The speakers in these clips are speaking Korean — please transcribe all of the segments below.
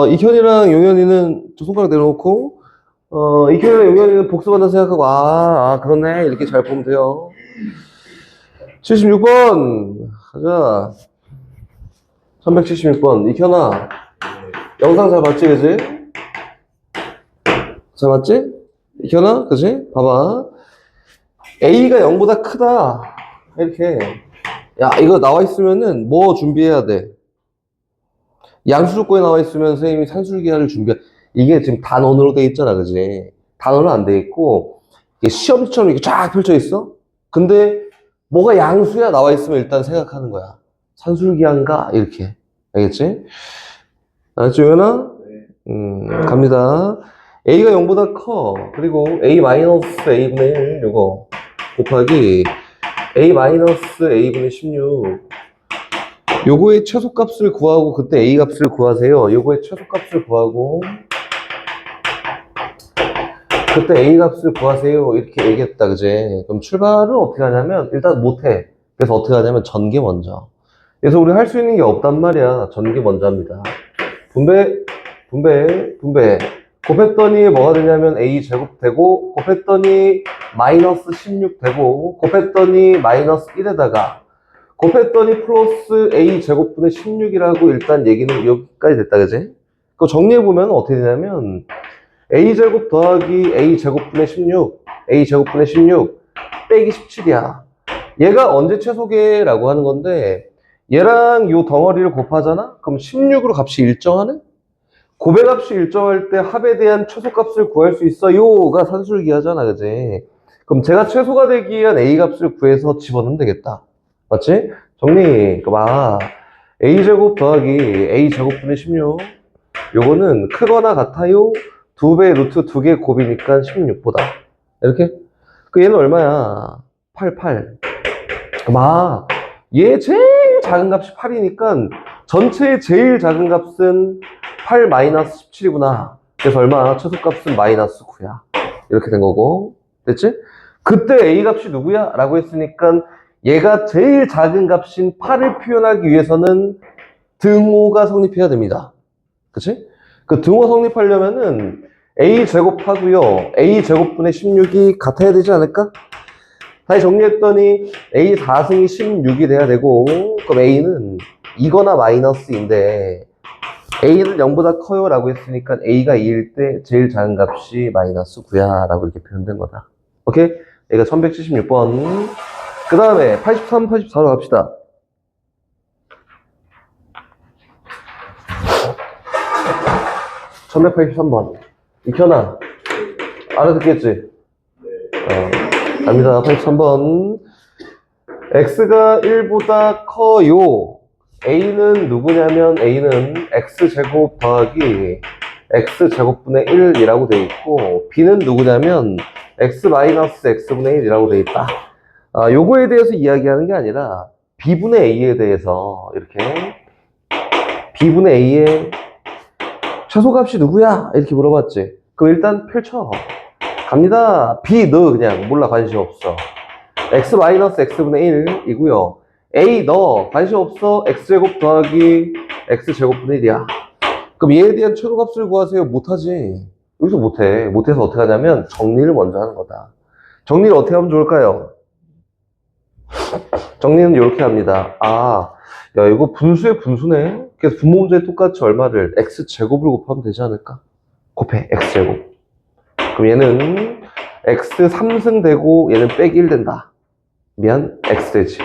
이현이랑 용현이는 두 손가락 내려놓고, 이현이랑 용현이는 복습한다 생각하고, 그렇네. 이렇게 잘 보면 돼요. 76번. 가자. 376번. 이현아. 영상 잘 봤지, 그지? 잘 봤지? 이현아, 그지? 봐봐. A가 0보다 크다. 이렇게. 야, 이거 나와 있으면은 뭐 준비해야 돼? 양수조건에 나와 있으면 선생님이 산술기하를 이게 지금 단원으로 돼 있잖아, 그지? 단원은 안 돼 있고, 이게 시험지처럼 이렇게 쫙 펼쳐 있어? 근데 뭐가 양수야 나와 있으면 일단 생각하는 거야. 산술기한가? 이렇게. 알겠지? 알았지, 요현아? 갑니다. A가 0보다 커. 그리고 A-A분의 1, 요거. 곱하기 A-A분의 16. 요거의 최소값을 구하고 그때 A 값을 구하세요. 요거의 최소값을 구하고 그때 A 값을 구하세요. 이렇게 얘기했다, 그제? 그럼 출발을 어떻게 하냐면 일단 못해. 그래서 어떻게 하냐면 전개 먼저. 그래서 우리 할 수 있는 게 없단 말이야. 전개 먼저 합니다. 분배. 곱했더니 뭐가 되냐면 A 제곱 되고 곱했더니 마이너스 16 되고 곱했더니 마이너스 1에다가 곱했더니 플러스 A 제곱분의 16이라고 일단 얘기는 여기까지 됐다, 그지? 그거 정리해보면 어떻게 되냐면 A 제곱 더하기 A 제곱분의 16, A 제곱분의 16 빼기 17이야. 얘가 언제 최소계라고 하는 건데 얘랑 요 덩어리를 곱하잖아? 그럼 16으로 값이 일정하네? 곱의 값이 일정할 때 합에 대한 최소값을 구할 수 있어. 요가 산술기하잖아, 그지? 그럼 제가 최소가 되기 위한 A 값을 구해서 집어넣으면 되겠다. 맞지? 정리. 봐. A제곱 더하기 A제곱분의 16. 요거는 크거나 같아요. 2배 루트 2개 곱이니까 16보다. 이렇게? 얘는 얼마야? 8. 얘 제일 작은 값이 8이니까 전체의 제일 작은 값은 8 마이너스 17이구나. 그래서 얼마? 최소값은 마이너스 9야. 이렇게 된 거고. 됐지? 그때 A 값이 누구야? 라고 했으니까 얘가 제일 작은 값인 8을 표현하기 위해서는 등호가 성립해야 됩니다. 그치? 그 등호 성립하려면은 A 제곱하고요. A 제곱분의 16이 같아야 되지 않을까? 다시 정리했더니 A 4승이 16이 돼야 되고, 그럼 A는 2거나 마이너스인데, A는 0보다 커요 라고 했으니까 A가 2일 때 제일 작은 값이 마이너스 9야 라고 이렇게 표현된 거다. 오케이? 얘가 1176번. 그 다음에 83, 84로 갑시다. 1183번. 이현아, 알아듣겠지? 갑니다. 83번. x가 1보다 커요. a는 누구냐면 a는 x제곱 더하기 x제곱분의 1이라고 돼 있고 b는 누구냐면 x-x분의 1이라고 돼 있다. 요거에 대해서 이야기하는 게 아니라 b분의 a에 대해서 이렇게 b분의 a의 최소값이 누구야? 이렇게 물어봤지. 그럼 일단 펼쳐. 갑니다. B 넣어 그냥. 몰라 관심 없어. x-x분의 1이고요. A 넣어. 관심 없어. x제곱 더하기 x제곱분의 1이야. 그럼 얘에 대한 최소값을 구하세요. 못하지. 여기서 못해. 못해서 어떻게 하냐면 정리를 먼저 하는 거다. 정리를 어떻게 하면 좋을까요? 정리는 이렇게 합니다. 야 이거 분수의 분수네. 그래서 분모 문제에 똑같이 얼마를 x제곱을 곱하면 되지 않을까? 곱해. x제곱. 그럼 얘는 x 3승 되고 얘는 빼기 1 된다. 미안, x 되지.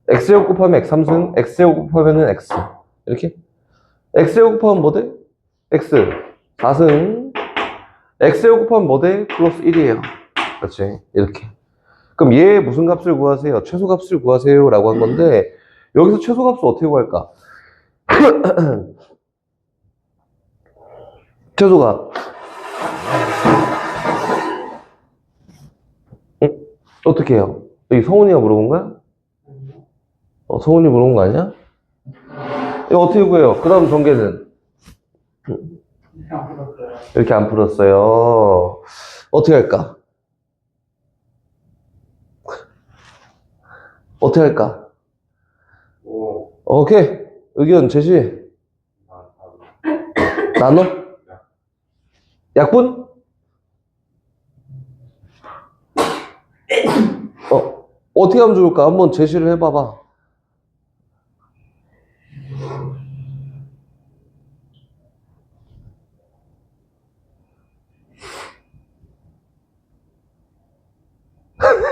x제곱 곱하면 x 3승, x제곱 곱하면은 x. 이렇게? x제곱 곱하면 뭐 돼? x 4승. x제곱 곱하면 뭐 돼? 플러스 1이에요. 그렇지? 이렇게. 그럼 얘 무슨 값을 구하세요? 최소값을 구하세요. 라고 한 건데, 여기서 최소값을 어떻게 구할까? 최소값. 어떻게 해요? 여기 성훈이가 물어본 거야? 성훈이 물어본 거 아니야? 이거 어떻게 구해요? 그 다음 전개는? 이렇게 안 풀었어요. 어떻게 할까? 어떻게 할까? 오케이. 의견 제시. 나눠? 약분? 어떻게 하면 좋을까? 한번 제시를 해봐봐.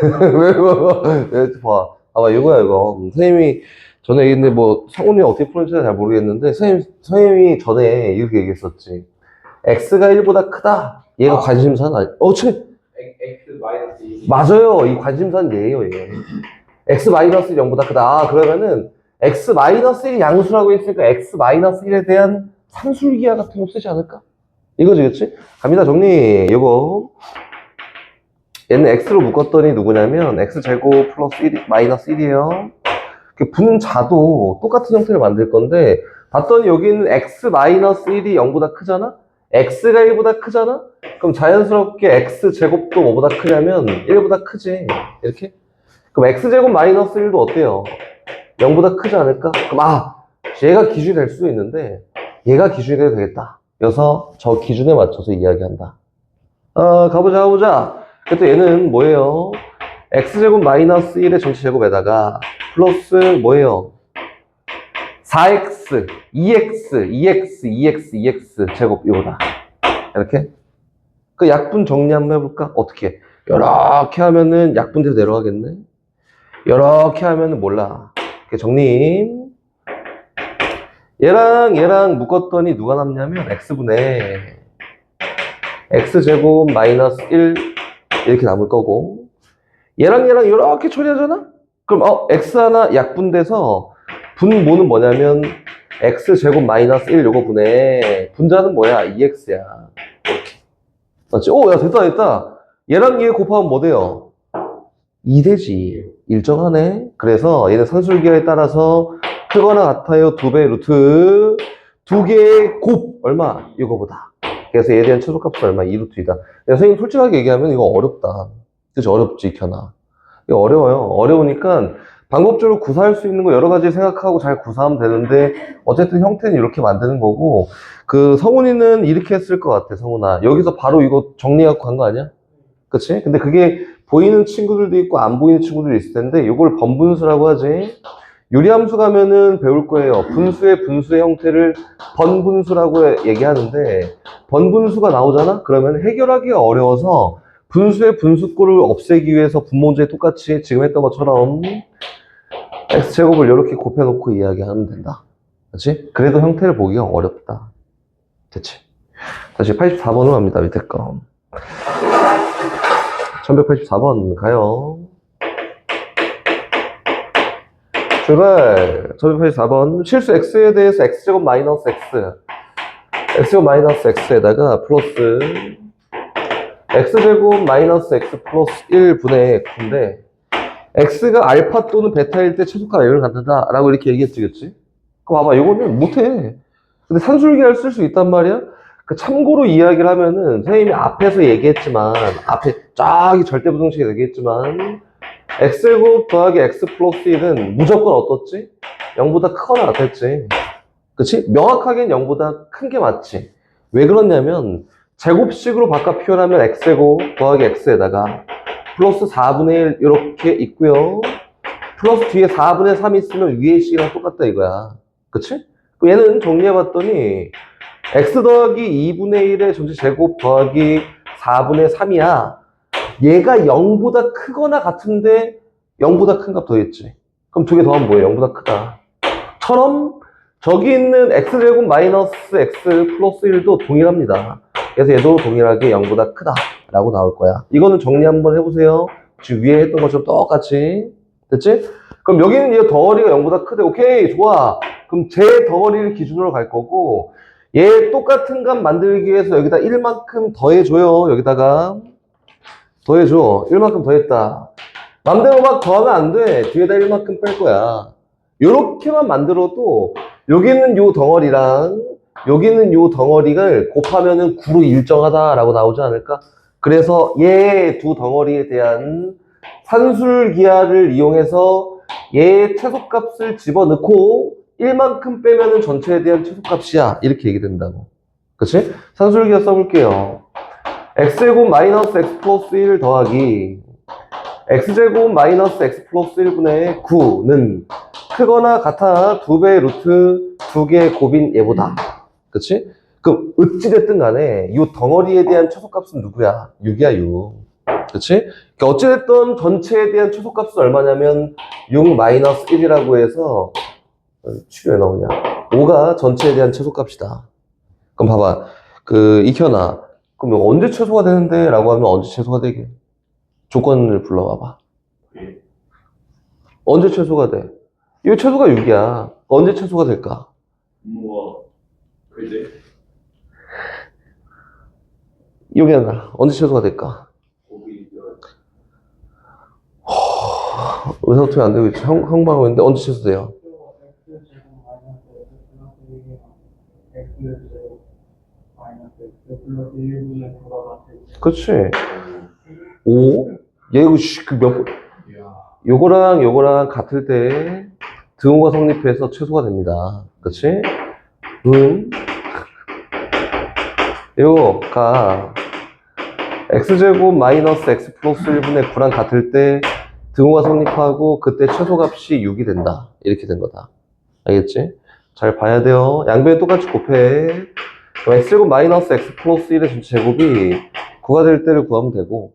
왜, 봐. 아마 이거야, 이거. 선생님이 전에 얘기했는데, 뭐, 성훈이 어떻게 푸는지 잘 모르겠는데, 선생님이 전에 이렇게 얘기했었지. x가 1보다 크다. 얘가 관심사는 아니, x 마이너스 2. 맞아요. 이 관심사는 얘예요, 얘. x 마이너스 0보다 크다. 그러면은, x 마이너스 1 양수라고 했으니까, x 마이너스 1에 대한 산술기하 같은 거 쓰지 않을까? 이거지, 그치? 갑니다, 정리. 이거. 얘는 x로 묶었더니 누구냐면 x제곱 플러스 1, 마이너스 1이에요. 분자도 똑같은 형태를 만들 건데 봤더니 여기는 x 마이너스 1이 0보다 크잖아? x가 1보다 크잖아? 그럼 자연스럽게 x제곱도 뭐보다 크냐면 1보다 크지. 이렇게? 그럼 x제곱 마이너스 1도 어때요? 0보다 크지 않을까? 그럼 얘가 기준이 될 수도 있는데 얘가 기준이 돼도 되겠다. 그래서 저 기준에 맞춰서 이야기한다. 가보자. 그래도 얘는 뭐예요? x제곱 마이너스 1의 전체 제곱에다가 플러스 뭐예요? 4x, 2x 제곱 이거다. 이렇게. 그 약분 정리 한번 해볼까? 어떻게? 이렇게 하면은 약분돼서 내려가겠네. 이렇게 하면은 몰라. 이렇게 정리. 얘랑 묶었더니 누가 남냐면 x분의 x제곱 마이너스 1 이렇게 남을 거고 얘랑 이렇게 처리하잖아? 그럼 x 하나 약분돼서 분모는 뭐냐면 x제곱 마이너스 1 요거 분해 분자는 뭐야? 2x야. 이렇게. 맞지? 야 됐다. 얘랑 얘 곱하면 뭐 돼요? 2 되지. 일정하네. 그래서 얘는 산술기하에 따라서 크거나 같아요. 2배 루트 2개의 곱 얼마? 이거보다. 그래서 얘에 대한 최소값은 얼마? 2루트이다. 선생님 솔직하게 얘기하면 이거 어렵다. 그치? 어렵지, 견아. 이거 어려워요. 어려우니까 방법적으로 구사할 수 있는 거 여러 가지 생각하고 잘 구사하면 되는데 어쨌든 형태는 이렇게 만드는 거고 성훈이는 이렇게 했을 것 같아, 성훈아. 여기서 바로 이거 정리하고 간 거 아니야? 그치? 근데 그게 보이는 친구들도 있고 안 보이는 친구들도 있을 텐데 이걸 번분수라고 하지. 유리함수 가면은 배울 거예요. 분수의 형태를 번분수라고 얘기하는데 번분수가 나오잖아? 그러면 해결하기가 어려워서 분수의 분수꼴을 없애기 위해서 분모문제에 똑같이 지금 했던 것처럼 x제곱을 이렇게 곱해놓고 이야기하면 된다. 그렇지? 그래도 형태를 보기가 어렵다. 됐지? 다시 84번으로 갑니다. 밑에 거. 1184번 가요. 출발. 1184번. 실수 x에 대해서 x제곱 마이너스 x제곱 마이너스 x에다가 플러스 x제곱 마이너스 x 플러스 1분의 x인데 x가 알파 또는 베타일 때 최소값 L을 갖는다 라고 이렇게 얘기했지, 그치? 그럼 봐봐, 이거는 못해. 근데 산술기를 쓸 수 있단 말이야? 참고로 이야기를 하면은 선생님이 앞에서 얘기했지만 앞에 쫙 절대부등식에 얘기했지만 x제곱 더하기 x 플러스 1은 무조건 어떻지? 0보다 크거나 같았지. 그치? 명확하게는 0보다 큰 게 맞지. 왜 그러냐면 제곱식으로 바꿔 표현하면 x제곱 더하기 x에다가 플러스 4분의 1 이렇게 있고요. 플러스 뒤에 4분의 3 있으면 위에 식이랑 똑같다 이거야. 그치? 얘는 정리해봤더니 x 더하기 2분의 1의 전체 제곱 더하기 4분의 3이야. 얘가 0보다 크거나 같은데 0보다 큰 값 더했지. 그럼 두 개 더하면 뭐예요? 0보다 크다. 처럼 저기 있는 x제곱 마이너스 x 플러스 1도 동일합니다. 그래서 얘도 동일하게 0보다 크다 라고 나올 거야. 이거는 정리 한번 해보세요. 지금 위에 했던 것처럼 똑같이. 됐지? 그럼 여기는 얘 덩어리가 0보다 크대. 오케이, 좋아. 그럼 제 덩어리를 기준으로 갈 거고 얘 똑같은 값 만들기 위해서 여기다 1만큼 더해줘요. 여기다가 더해줘. 1만큼 더했다. 맘대로 막 더하면 안 돼. 뒤에다 1만큼 뺄 거야. 요렇게만 만들어도 여기 있는 요 덩어리랑 여기 있는 요 덩어리를 곱하면은 9로 일정하다라고 나오지 않을까? 그래서 얘 두 덩어리에 대한 산술기하를 이용해서 얘의 최소값을 집어넣고 1만큼 빼면은 전체에 대한 최소값이야. 이렇게 얘기된다고. 그치? 산술기하 써볼게요. x제곱 마이너스 x 플러스 1 더하기 x제곱 마이너스 x 플러스 1분의 9는 크거나 같아 2배의 루트 2개의 곱인 얘보다. 그치? 그럼 어찌됐든 간에 이 덩어리에 대한 최소값은 누구야? 6이야 6. 그치? 그러니까 어찌됐든 전체에 대한 최소값은 얼마냐면 6 마이너스 1이라고 해서 7이 왜 나오냐? 5가 전체에 대한 최소값이다. 그럼 봐봐. 익혀놔. 그럼 언제 최소가 되는데? 라고 하면 언제 최소가 되게? 조건을 불러봐봐. 언제 최소가 돼? 이거 최소가 6이야. 언제 최소가 될까? 그지? 여기야. 언제 최소가 될까? 의사소통이 안 되고 있지. 형방하고 있는데 언제 최소돼요? 그렇지. 5? 얘 이거 요거랑 같을 때 등호가 성립해서 최소가 됩니다. 그렇지? 요가 x제곱 마이너스 x 플러스 1분의 9랑 같을 때 등호가 성립하고 그때 최소값이 6이 된다. 이렇게 된 거다. 알겠지? 잘 봐야 돼요. 양변이 똑같이 곱해. x제곱 마이너스 x 플러스 1의 전체 제곱이 9가 될 때를 구하면 되고,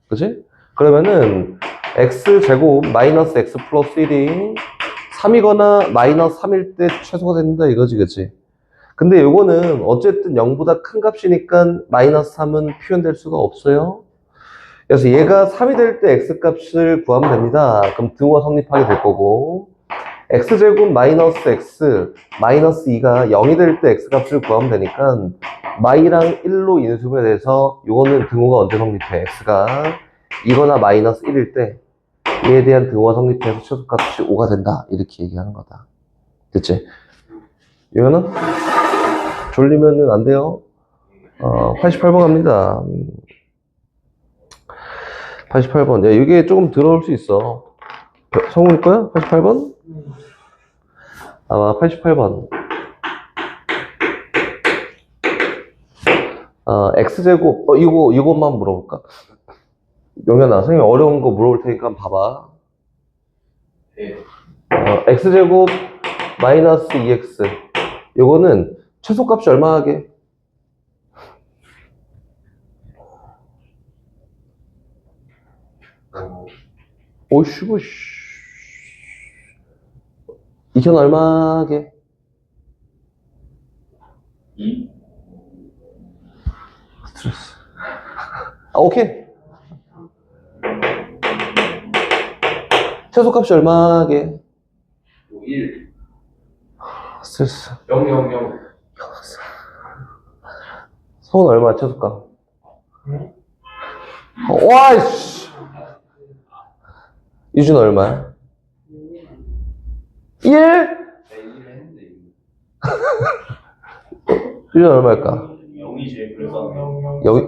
그치? 그러면은 x제곱 마이너스 x 플러스 1이 3이거나 마이너스 3일 때 최소가 된다 이거지, 그치? 근데 요거는 어쨌든 0보다 큰 값이니까 마이너스 3은 표현될 수가 없어요. 그래서 얘가 3이 될 때 x값을 구하면 됩니다. 그럼 등호가 성립하게 될 거고, x제곱 마이너스 x 마이너스 2가 0이 될 때 x값을 구하면 되니까 마이랑 1로 인수분해 돼서 요거는 등호가 언제 성립해? x가 2거나 마이너스 1일 때 얘에 대한 등호가 성립해서 최소값이 5가 된다. 이렇게 얘기하는 거다. 됐지? 이거는 졸리면은 안 돼요. 88번 갑니다. 88번. 야, 이게 조금 들어올 수 있어. 성훈이 거야? 88번? 아마 88번. x제곱, 이것만 물어볼까? 영현아, 선생님 어려운 거 물어볼 테니까 한번 봐봐. 네. x제곱 마이너스 2x. 요거는 최소값이 얼마 하게? 오씨고, 이현 얼마 하게? 2? 스트레스. 오케이. 최소값이 얼마 하게? 1. 스트레스. 0, 0, 0. 성은 얼마 최소값? 와이씨! 유준 얼마야? 1? 유준 얼마일까? 0이지. 그래서 여기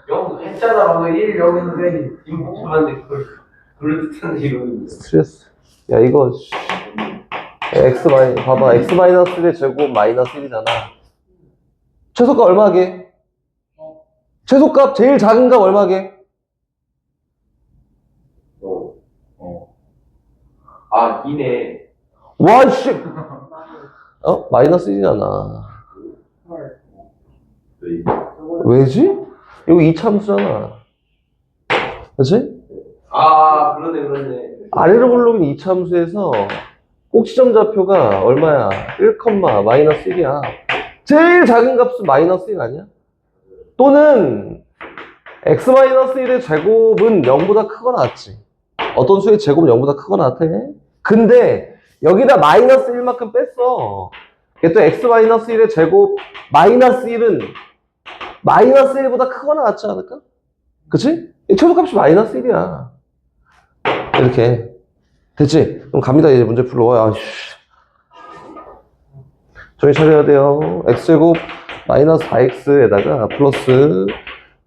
0 했잖아. 방금 1, 0인데 인복하는데 그걸 뜻하는 이거는 스트레스. 야 이거 봐봐. x 마이너스 1의 제곱 마이너스 1이잖아. 최소값 얼마게? 최소값 제일 작은 값 얼마게? 아, 2네. 와, 씨! 마이너스 1이잖아. 왜지? 이거 이차함수잖아. 그치? 아, 그러네. 아래로 굴러긴 이차함수에서 꼭지점 좌표가 얼마야? 1, 마이너스 1이야. 제일 작은 값은 마이너스 1 아니야? 또는 x 마이너스 1의 제곱은 0보다 크거나 같지. 어떤 수의 제곱은 0보다 크거나 같아. 근데 여기다 마이너스 1만큼 뺐어. 또 x 마이너스 1의 제곱 마이너스 1은 마이너스 1보다 크거나 같지 않을까? 그치? 최소값이 마이너스 1이야. 이렇게. 됐지? 그럼 갑니다. 이제 문제 풀러. 정신 차려야 돼요. x제곱 마이너스 4x에다가 플러스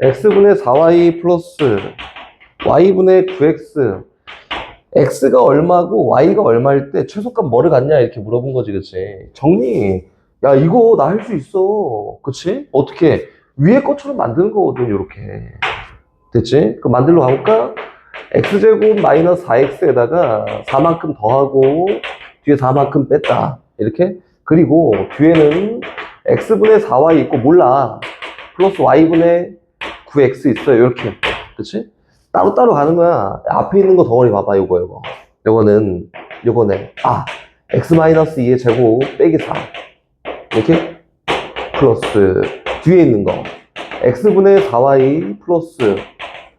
x분의 4y 플러스 y분의 9x. x가 얼마고 y가 얼마일 때 최소값 뭐를 갖냐 이렇게 물어본 거지. 그치? 정리. 야, 이거 나 할 수 있어. 그치? 어떻게? 위에 것처럼 만드는 거거든, 요렇게. 됐지? 그럼 만들러 가볼까? x제곱 마이너스 4x에다가 4만큼 더하고 뒤에 4만큼 뺐다. 이렇게. 그리고 뒤에는 x분의 4y 있고 몰라. 플러스 y분의 9x 있어요. 이렇게. 그치? 따로따로 가는 거야. 앞에 있는 거 덩어리 봐봐. 요거. 요거네. 아, x 마이너스 2의 제곱 빼기 4. 이렇게. 플러스 뒤에 있는 거. x분의 4y 플러스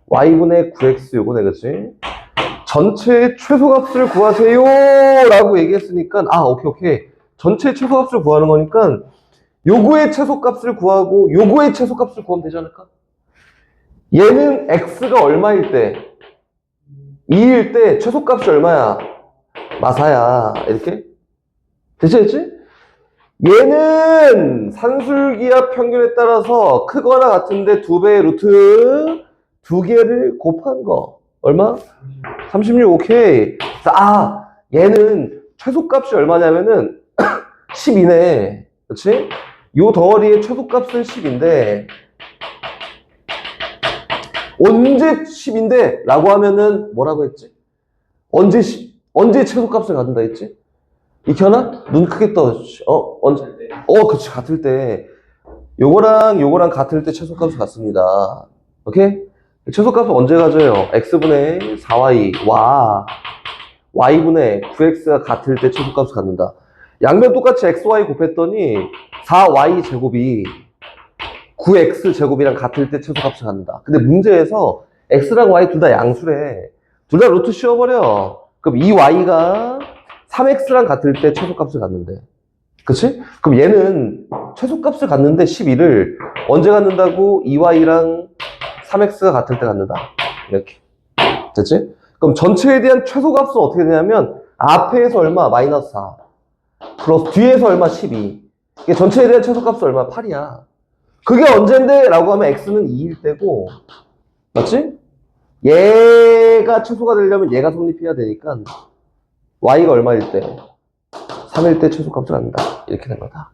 y분의 9x 요거네, 그치? 전체의 최소값을 구하세요! 라고 얘기했으니까, 아, 오케이. 전체의 최소값을 구하는 거니까, 요거의 최소값을 구하고, 요거의 최소값을 구하면 되지 않을까? 얘는 x가 얼마일 때? 2일 때 최소값이 얼마야? 마사야. 이렇게? 됐지? 얘는 산술기압 평균에 따라서 크거나 같은데 2배의 루트 2개를 곱한 거. 얼마? 36, 오케이. 아, 얘는 최소값이 얼마냐면은 12네. 그치? 요 덩어리의 최소값은 10인데, 언제 10인데? 라고 하면은 뭐라고 했지? 언제 최소값을 갖는다 했지? 익혀나? 눈 크게 떠. 언제? 그치. 같을 때. 요거랑 같을 때 최소값을 갖습니다. 오케이? 최소값을 언제 가져요? x분의 4y. y분의 9x가 같을 때 최소값을 갖는다. 양면 똑같이 xy 곱했더니 4y 제곱이 9x 제곱이랑 같을 때 최소값을 갖는다. 근데 문제에서 x랑 y 둘 다 양수래. 둘 다 루트 씌워버려. 그럼 이 y가 3x랑 같을 때 최소값을 갖는데. 그치? 그럼 얘는 최소값을 갖는데 12를 언제 갖는다고? 2y랑 3x가 같을 때 갖는다. 이렇게. 됐지? 그럼 전체에 대한 최소값은 어떻게 되냐면 앞에서 얼마? 마이너스 4. 플러스 뒤에서 얼마? 12. 이게 전체에 대한 최소값은 얼마? 8이야. 그게 언젠데? 라고 하면 x는 2일 때고, 맞지? 얘가 최소가 되려면 얘가 성립해야 되니까 y가 얼마일 때? 3일 때 최소값을 갖는다. 이렇게 된 거다.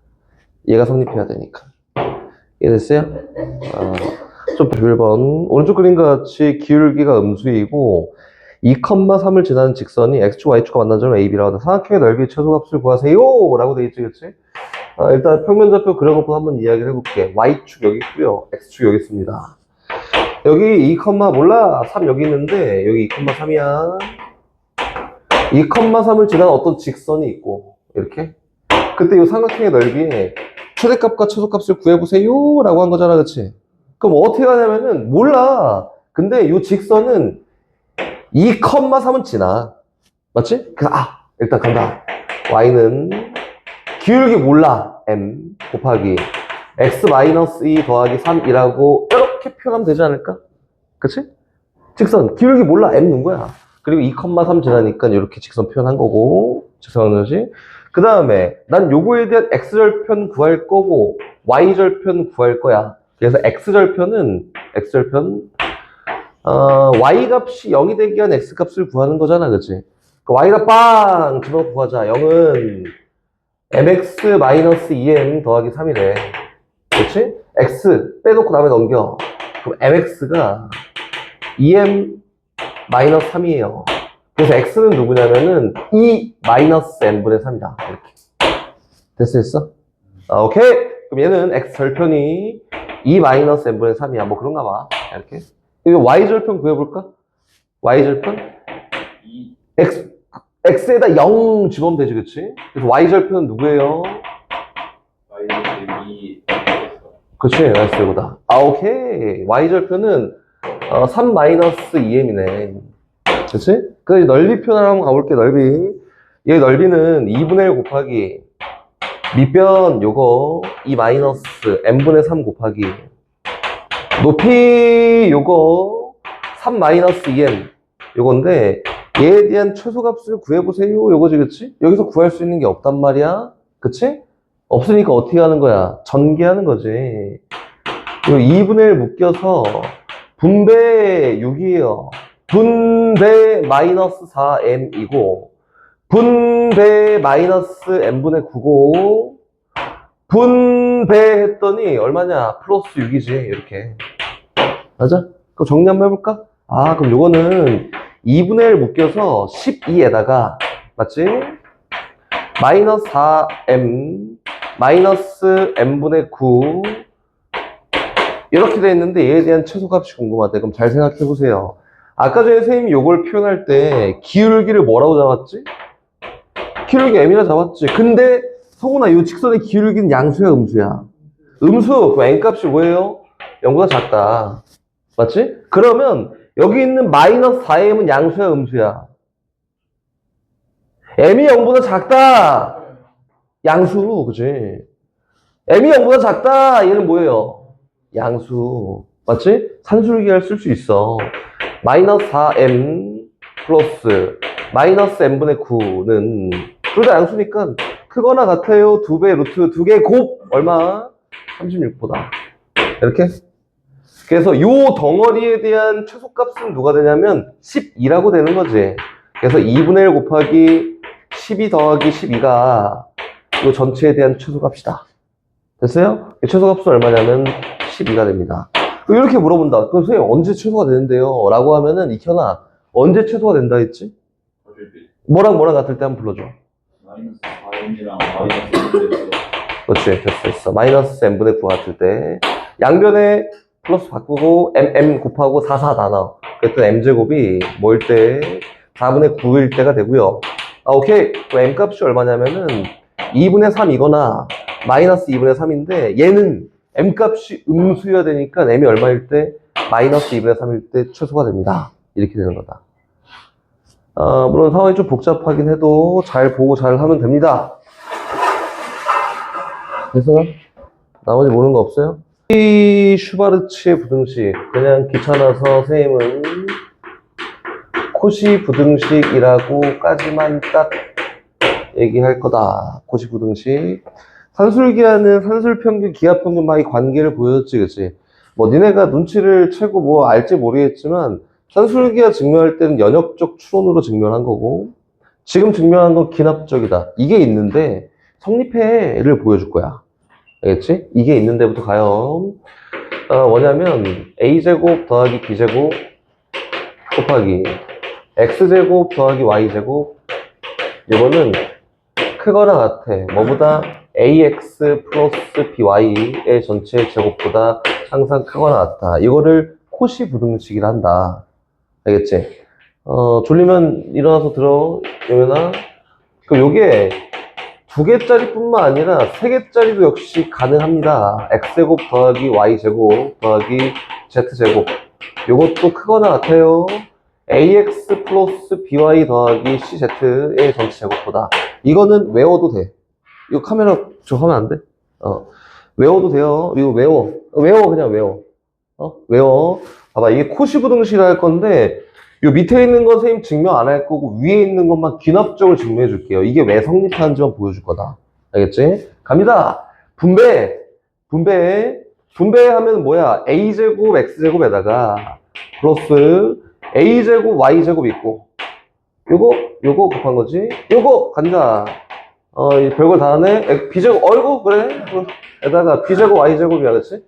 얘가 성립해야 되니까. 이해됐어요? 좀 별 1번. 오른쪽 그림과 같이 기울기가 음수이고 2,3을 지나는 직선이 x축, y축과 만난 점을 a, b라고 하다. 삼각형의 넓이 최소값을 구하세요! 라고 돼 있지, 그치? 일단 평면좌표 그려놓고 한번 이야기를 해볼게. y축 여기 있고요. x축 여기 있습니다. 여기 2, 몰라. 3 여기 있는데 여기 2,3이야. 2,3을 지나는 어떤 직선이 있고 이렇게. 그때 이 삼각형의 넓이에 최대값과 최소값을 구해보세요 라고 한 거잖아, 그치? 그럼 어떻게 하냐면은 몰라. 근데 이 직선은 2,3은 지나. 맞지? 일단 간다. y는 기울기 몰라. m 곱하기 x-2 더하기 3이라고 이렇게 표현하면 되지 않을까? 그치? 직선 기울기 몰라. m 넣은 거야. 그리고 2,3 지나니까 이렇게 직선 표현한 거고, 직선하지. 그 다음에 난 요거에 대한 x절편 구할 거고 y절편 구할 거야. 그래서 x절편 y 값이 0이 되기 위한 x 값을 구하는 거잖아, 그치? 그 y가 빵 집어넣고 구하자. 0은 mx-2m 더하기 3이래. 그치? x 빼놓고 다음에 넘겨. 그럼 mx가 2m-3이에요. 그래서 x는 누구냐면은 2-m분의 3이다. 이렇게. 됐어? 오케이. 그럼 얘는 x 절편이 2-m분의 3이야. 뭐 그런가 봐. 이렇게. 이거 y 절편 구해볼까? y 절편? x에다 0 집어넣으면 되지, 그치? 그래서 y 절편은 누구예요? 그치, y제곱이다. 오케이. y 절편은 3-2m이네. 그치? 그래서 넓이 표현을 한번 가볼게, 넓이. 얘 넓이는 2분의 1 곱하기 밑변 요거 2-m분의 3 곱하기 높이 요거 3-2m 요건데 얘에 대한 최소값을 구해보세요 요거지, 그치? 여기서 구할 수 있는 게 없단 말이야. 그치? 없으니까 어떻게 하는 거야? 전개하는 거지. 요 2분의 1 묶여서 분배 6이에요. 분배 마이너스 4m이고 분배 마이너스 m분의 9고 분배했더니 얼마냐? 플러스 6이지. 이렇게. 맞아? 그럼 정리 한번 해볼까? 아, 그럼 요거는 2분의 1 묶여서 12에다가, 맞지? 마이너스 4m, 마이너스 m분의 9. 이렇게 돼 있는데 얘에 대한 최소값이 궁금하대. 그럼 잘 생각해 보세요. 아까 전에 선생님이 요걸 표현할 때 기울기를 뭐라고 잡았지? 기울기 m이라 잡았지. 근데 성훈아, 이 직선의 기울기는 양수야, 음수야? 음수. 그럼 n값이 뭐예요? 0보다 작다. 맞지? 그러면 여기 있는 마이너스 4m은 양수야, 음수야? m이 0보다 작다. 양수, 그지? m이 0보다 작다. 얘는 뭐예요? 양수. 맞지? 산술기할 쓸 수 있어. 마이너스 4m 플러스 마이너스 m분의 9는 둘 다 양수니까 크거나 같아요. 2배 루트 2개 곱 얼마? 36보다. 이렇게. 그래서 요 덩어리에 대한 최소값은 누가 되냐면 12라고 되는 거지. 그래서 2분의 1 곱하기 12 더하기 12가 이 전체에 대한 최소값이다. 됐어요? 최소값은 얼마냐면 12가 됩니다. 이렇게 물어본다. 그럼 선생님 언제 최소가 되는데요? 라고 하면은 익혀놔. 언제 최소가 된다 했지? 뭐랑 같을 때 한번 불러줘. 마이너스 4m이랑 마이너스 1분의 그렇지, 됐어. 마이너스 m분의 9 같을 때 양변에 플러스 바꾸고 m 곱하고 4 다 나눠. 그랬더니 m제곱이 뭐일 때 4분의 9일 때가 되고요. 아, 오케이. 그럼 m값이 얼마냐면은 2분의 3이거나 마이너스 2분의 3인데 얘는 m값이 음수여야 되니까 m이 얼마일 때? 마이너스 2분의 3일 때 최소가 됩니다. 이렇게 되는 거다. 물론 상황이 좀 복잡하긴 해도 잘 보고 잘 하면 됩니다. 그래서 나머지 모르는 거 없어요? 이 슈바르츠의 부등식, 그냥 귀찮아서 선생님은 코시 부등식이라고까지만 딱 얘기할 거다. 코시 부등식. 산술기하는 산술평균, 기하평균 막 이 관계를 보여줬지, 그치? 뭐 니네가 눈치를 채고 뭐 알지 모르겠지만 산술기하 증명할 때는 연역적 추론으로 증명한 거고 지금 증명한 건 기납적이다. 이게 있는데 성립해를 보여줄 거야. 알겠지? 이게 있는 데부터 가요. 뭐냐면 a제곱 더하기 b제곱 곱하기 x제곱 더하기 y제곱. 이거는 크거나 같아. 뭐보다 ax 플러스 by의 전체 제곱보다 항상 크거나 같다. 이거를 코시 부등식이라 한다. 알겠지? 졸리면 일어나서 들어, 영현아. 그럼 요게 2개짜리 뿐만 아니라 3개짜리도 역시 가능합니다. x제곱 더하기 y제곱 더하기 z제곱. 요것도 크거나 같아요. ax 플러스 by 더하기 cz의 전체 제곱보다. 이거는 외워도 돼. 이거 카메라 저 하면 안 돼? 외워도 돼요. 이거 외워. 그냥 외워. 외워. 봐봐, 이게 코시 부등식이라 할 건데, 요 밑에 있는 건 선생님 증명 안 할 거고, 위에 있는 것만 기납적으로 증명해 줄게요. 이게 왜 성립하는지만 보여줄 거다. 알겠지? 갑니다. 분배하면 뭐야? a제곱, x제곱에다가, 플러스, a제곱, y제곱 있고, 요거 곱한 거지? 요거 간다. 별걸 다 하네? b제곱, 어이구, 그래? 에다가 b제곱, y제곱이야, 그치?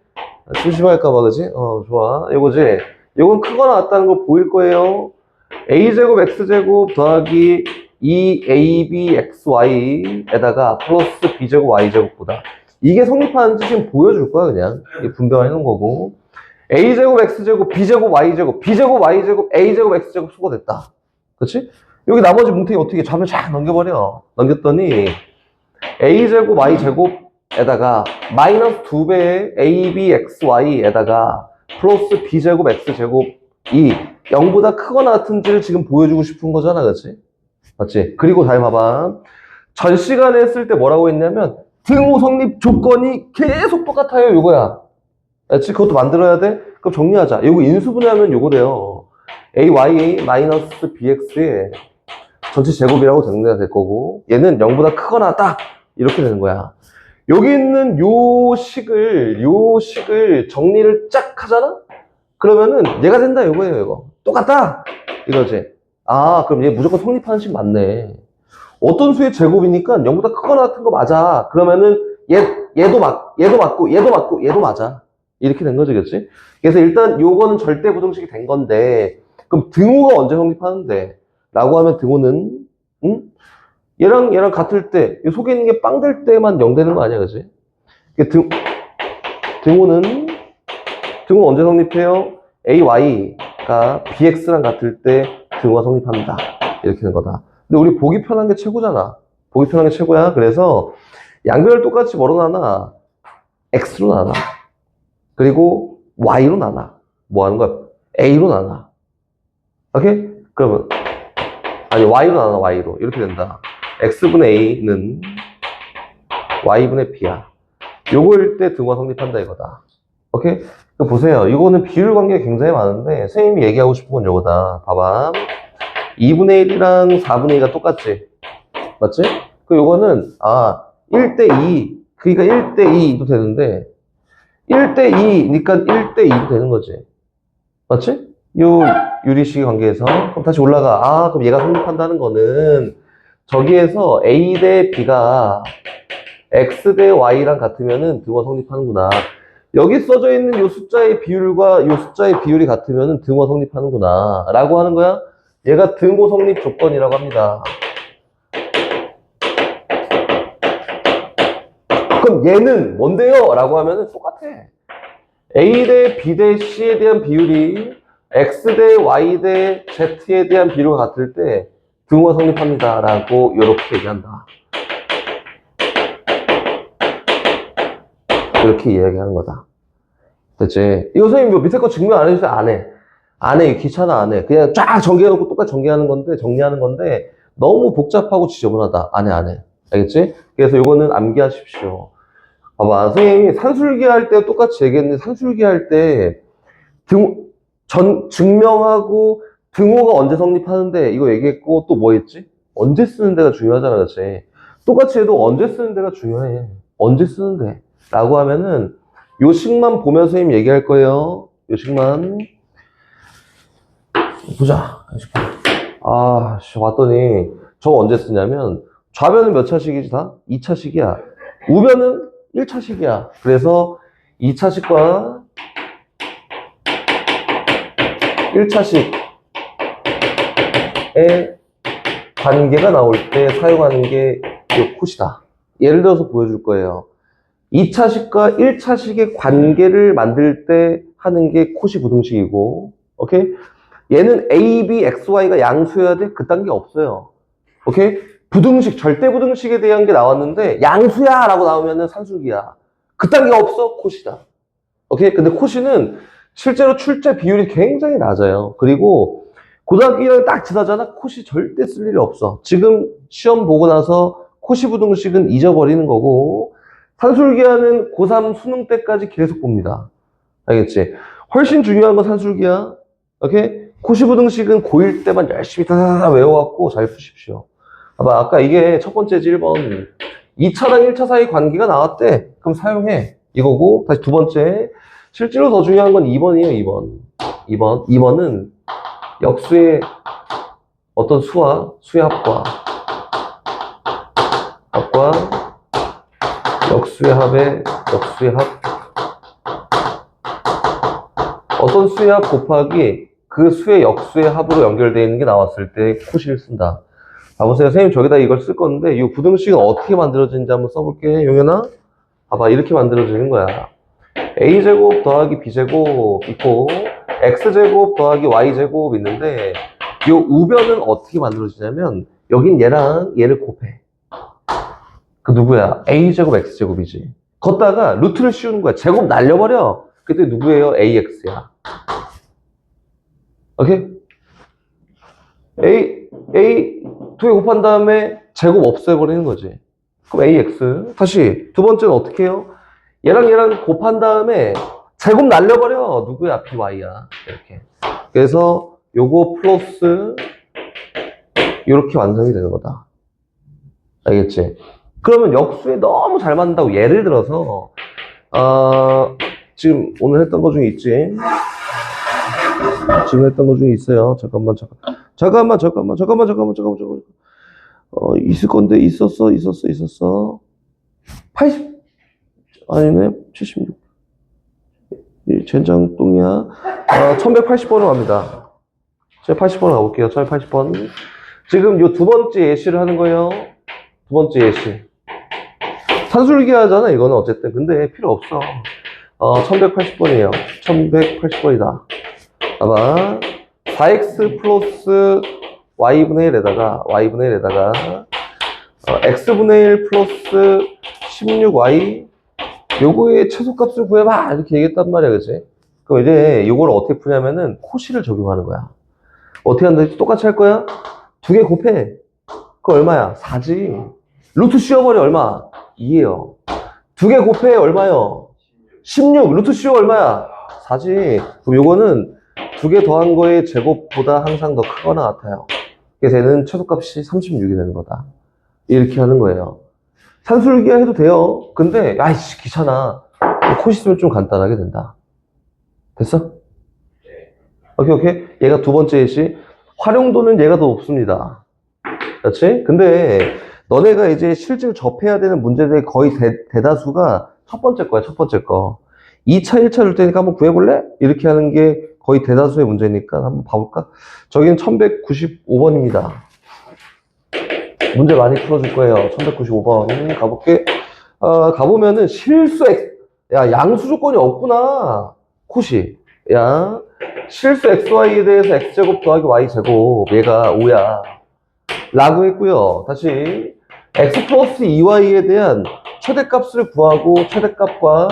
심심할까봐, 그치? 좋아. 요거지? 요건 크거나 같다는 거 보일 거예요. a제곱, x제곱 더하기 2abxy에다가 플러스 b제곱, y제곱보다. 이게 성립하는지 지금 보여줄 거야, 그냥. 분배만 해놓은 거고. a제곱, x제곱, b제곱, y제곱, b제곱, y제곱, a제곱, x제곱 수거됐다. 그치? 여기 나머지 뭉탱이 어떻게 좌표 쫙 넘겨버려. 넘겼더니 a제곱, y제곱에다가 마이너스 2배의 abxy에다가 플러스 b제곱, x제곱이 0보다 크거나 같은지를 지금 보여주고 싶은 거잖아, 그치? 맞지? 그리고 잘 봐봐. 전 시간에 했을 때 뭐라고 했냐면 등호 성립 조건이 계속 똑같아요, 요거야. 그치? 그것도 만들어야 돼? 그럼 정리하자. 요거 인수분해하면 요거래요. ay 마이너스 bx의 전체 제곱이라고 정리가 될 거고, 얘는 0보다 크거나 같다. 이렇게 되는 거야. 여기 있는 요 식을 정리를 쫙 하잖아? 그러면은 얘가 된다, 요거예요, 이거. 똑같다! 이거지. 그럼 얘 무조건 성립하는 식 맞네. 어떤 수의 제곱이니까 0보다 크거나 같은 거 맞아. 그러면은 얘 얘도 맞고 얘도 맞아. 이렇게 된 거지, 그치? 그래서 일단 요거는 절대 부등식이 된 건데, 그럼 등호가 언제 성립하는데? 라고 하면 등호는, 응? 얘랑 같을 때, 이 속에 있는 게 빵 될 때만 0 되는 거 아니야, 그치? 등호는 언제 성립해요? AY가 BX랑 같을 때 등호가 성립합니다. 이렇게 되는 거다. 근데 우리 보기 편한 게 최고잖아. 보기 편한 게 최고야. 그래서 양변을 똑같이 뭐로 나눠? X로 나눠. 그리고 Y로 나눠. 뭐 하는 거야? A로 나눠. 오케이? 그러면 아니 Y로 나눠. Y로. 이렇게 된다. X분의 A는 Y분의 B야. 요거일 때 등호가 성립한다 이거다. 오케이? 그럼 보세요. 이거는 비율 관계가 굉장히 많은데 선생님이 얘기하고 싶은 건 요거다. 봐봐. 2분의 1이랑 4분의 2가 똑같지? 맞지? 그 요거는 1대2 그러니까 1대2도 되는데 1대2니까 1대2도 되는 거지. 맞지? 요 유리식의 관계에서 그럼 다시 올라가. 그럼 얘가 성립한다는 거는 저기에서 A 대 B가 X 대 Y랑 같으면은 등호가 성립하는구나. 여기 써져 있는 요 숫자의 비율과 요 숫자의 비율이 같으면은 등호가 성립하는구나. 라고 하는 거야. 얘가 등호 성립 조건이라고 합니다. 그럼 얘는 뭔데요? 라고 하면은 똑같아. A 대 B 대 C에 대한 비율이 X 대 Y 대 Z에 대한 비율과 같을 때 등호가 성립합니다. 라고 이렇게 얘기한다. 이렇게 이야기하는 거다. 됐지? 이거 선생님 뭐 밑에 거 증명 안 해주세요? 안 해. 안 해. 귀찮아, 안 해. 그냥 쫙 정리해놓고 똑같이 정리하는 건데 너무 복잡하고 지저분하다. 안 해, 안 해. 알겠지? 그래서 이거는 암기하십시오. 봐봐. 선생님이 산술기 할 때 똑같이 얘기했는데 산술기 할 때 증명하고 등호가 언제 성립하는데 이거 얘기했고 또 뭐 했지? 언제 쓰는 데가 중요하잖아, 그치? 똑같이 해도 언제 쓰는 데가 중요해. 언제 쓰는데? 라고 하면은 요 식만 보면 선생님 얘기할 거예요. 요 식만. 보자. 왔더니 저거 언제 쓰냐면 좌변은 몇 차식이지 다? 2차식이야. 우변은 1차식이야. 그래서 2차식과 1차식의 관계가 나올 때 사용하는 게 요 콧이다. 예를 들어서 보여줄 거예요. 2차식과 1차식의 관계를 만들 때 하는 게 콧이 부등식이고, 오케이? 얘는 A, B, X, Y가 양수여야 돼? 그딴 게 없어요. 오케이? 부등식, 절대 부등식에 대한 게 나왔는데, 양수야! 라고 나오면은 산술기야. 그딴 게 없어? 콧이다. 오케이? 근데 콧이는 실제로 출제 비율이 굉장히 낮아요. 그리고 고등학교 1학년 딱 지나잖아? 콧이 절대 쓸 일이 없어. 지금 시험 보고 나서 콧이 부등식은 잊어버리는 거고, 산술기하는 고3 수능 때까지 계속 봅니다. 알겠지? 훨씬 중요한 건 산술기야. 오케이? 콧이 부등식은 고1 때만 열심히 다다다 외워갖고 잘 푸십시오. 봐봐, 아까 이게 첫 번째지 1번. 2차랑 1차 사이 관계가 나왔대. 그럼 사용해. 이거고, 다시 두 번째. 실제로 더 중요한 건 2번이에요, 2번. 2번은 역수의 어떤 수의 합과 역수의 합의 역수의 합 어떤 수의 합 곱하기 그 수의 역수의 합으로 연결되어 있는 게 나왔을 때 콧이를 쓴다. 봐보세요. 선생님 저기다 이걸 쓸 건데 이 부등식은 어떻게 만들어지는지 한번 써볼게. 용현아 봐봐. 이렇게 만들어지는 거야. a제곱 더하기 b제곱 있고 x제곱 더하기 y제곱 있는데 이 우변은 어떻게 만들어지냐면 여긴 얘랑 얘를 곱해. 그 누구야? a제곱 x제곱이지. 걷다가 루트를 씌우는 거야. 제곱 날려버려. 그때 누구예요? ax야. 오케이? 두 개 곱한 다음에 제곱 없애버리는 거지. 그럼 ax. 다시 두 번째는 어떻게 해요? 얘랑 곱한 다음에 제곱 날려버려. 누구야? by야. 이렇게. 그래서 요거 플러스 이렇게 완성이 되는 거다. 알겠지? 그러면 역수에 너무 잘 맞는다고 예를 들어서 지금 오늘 했던 거 중에 있지? 지금 했던 거 중에 있어요. 잠깐만. 있을 건데 있었어. 80 아니네, 76. 이 젠장똥이야. 1180번으로 갑니다. 1180번으로 가볼게요. 1180번. 지금 요 두 번째 예시를 하는 거예요. 두 번째 예시. 산술기 하잖아, 이거는 어쨌든. 근데 필요 없어. 1180번이에요. 1180번이다. 봐봐. 4x 플러스 y분의 1에다가 x분의 1 플러스 16y 요거의 최소값을 구해봐 이렇게 얘기했단 말이야, 그치? 그럼 이제 요걸 어떻게 푸냐면은 코시를 적용하는 거야. 어떻게 하는데 똑같이 할 거야? 두 개 곱해. 그거 얼마야? 4지. 루트 씌워버려 얼마? 2예요. 두 개 곱해 얼마요? 16. 루트 씌워 얼마야? 4지. 그럼 요거는 두 개 더한 거의 제곱보다 항상 더 크거나 같아요. 그래서 얘는 최소값이 36이 되는 거다. 이렇게 하는 거예요. 산술기하 해도 돼요. 근데 아이씨 귀찮아. 코시 쓰면 좀 간단하게 된다. 됐어? 오케이. 얘가 두 번째 예시. 활용도는 얘가 더 높습니다. 그렇지? 근데 너네가 이제 실제로 접해야 되는 문제들의 거의 대다수가 첫 번째 거야, 첫 번째 거. 2차, 1차 줄 테니까 한번 구해볼래? 이렇게 하는 게 거의 대다수의 문제니까 한번 봐볼까? 저기는 1195번입니다. 문제 많이 풀어줄 거예요. 1195번. 가볼게. 가보면은 야, 양수 조건이 없구나. 코시. 야, 실수 xy에 대해서 x제곱 더하기 y제곱. 얘가 5야. 라고 했고요. 다시. x 플러스 2y에 대한 최대값을 구하고 최대값과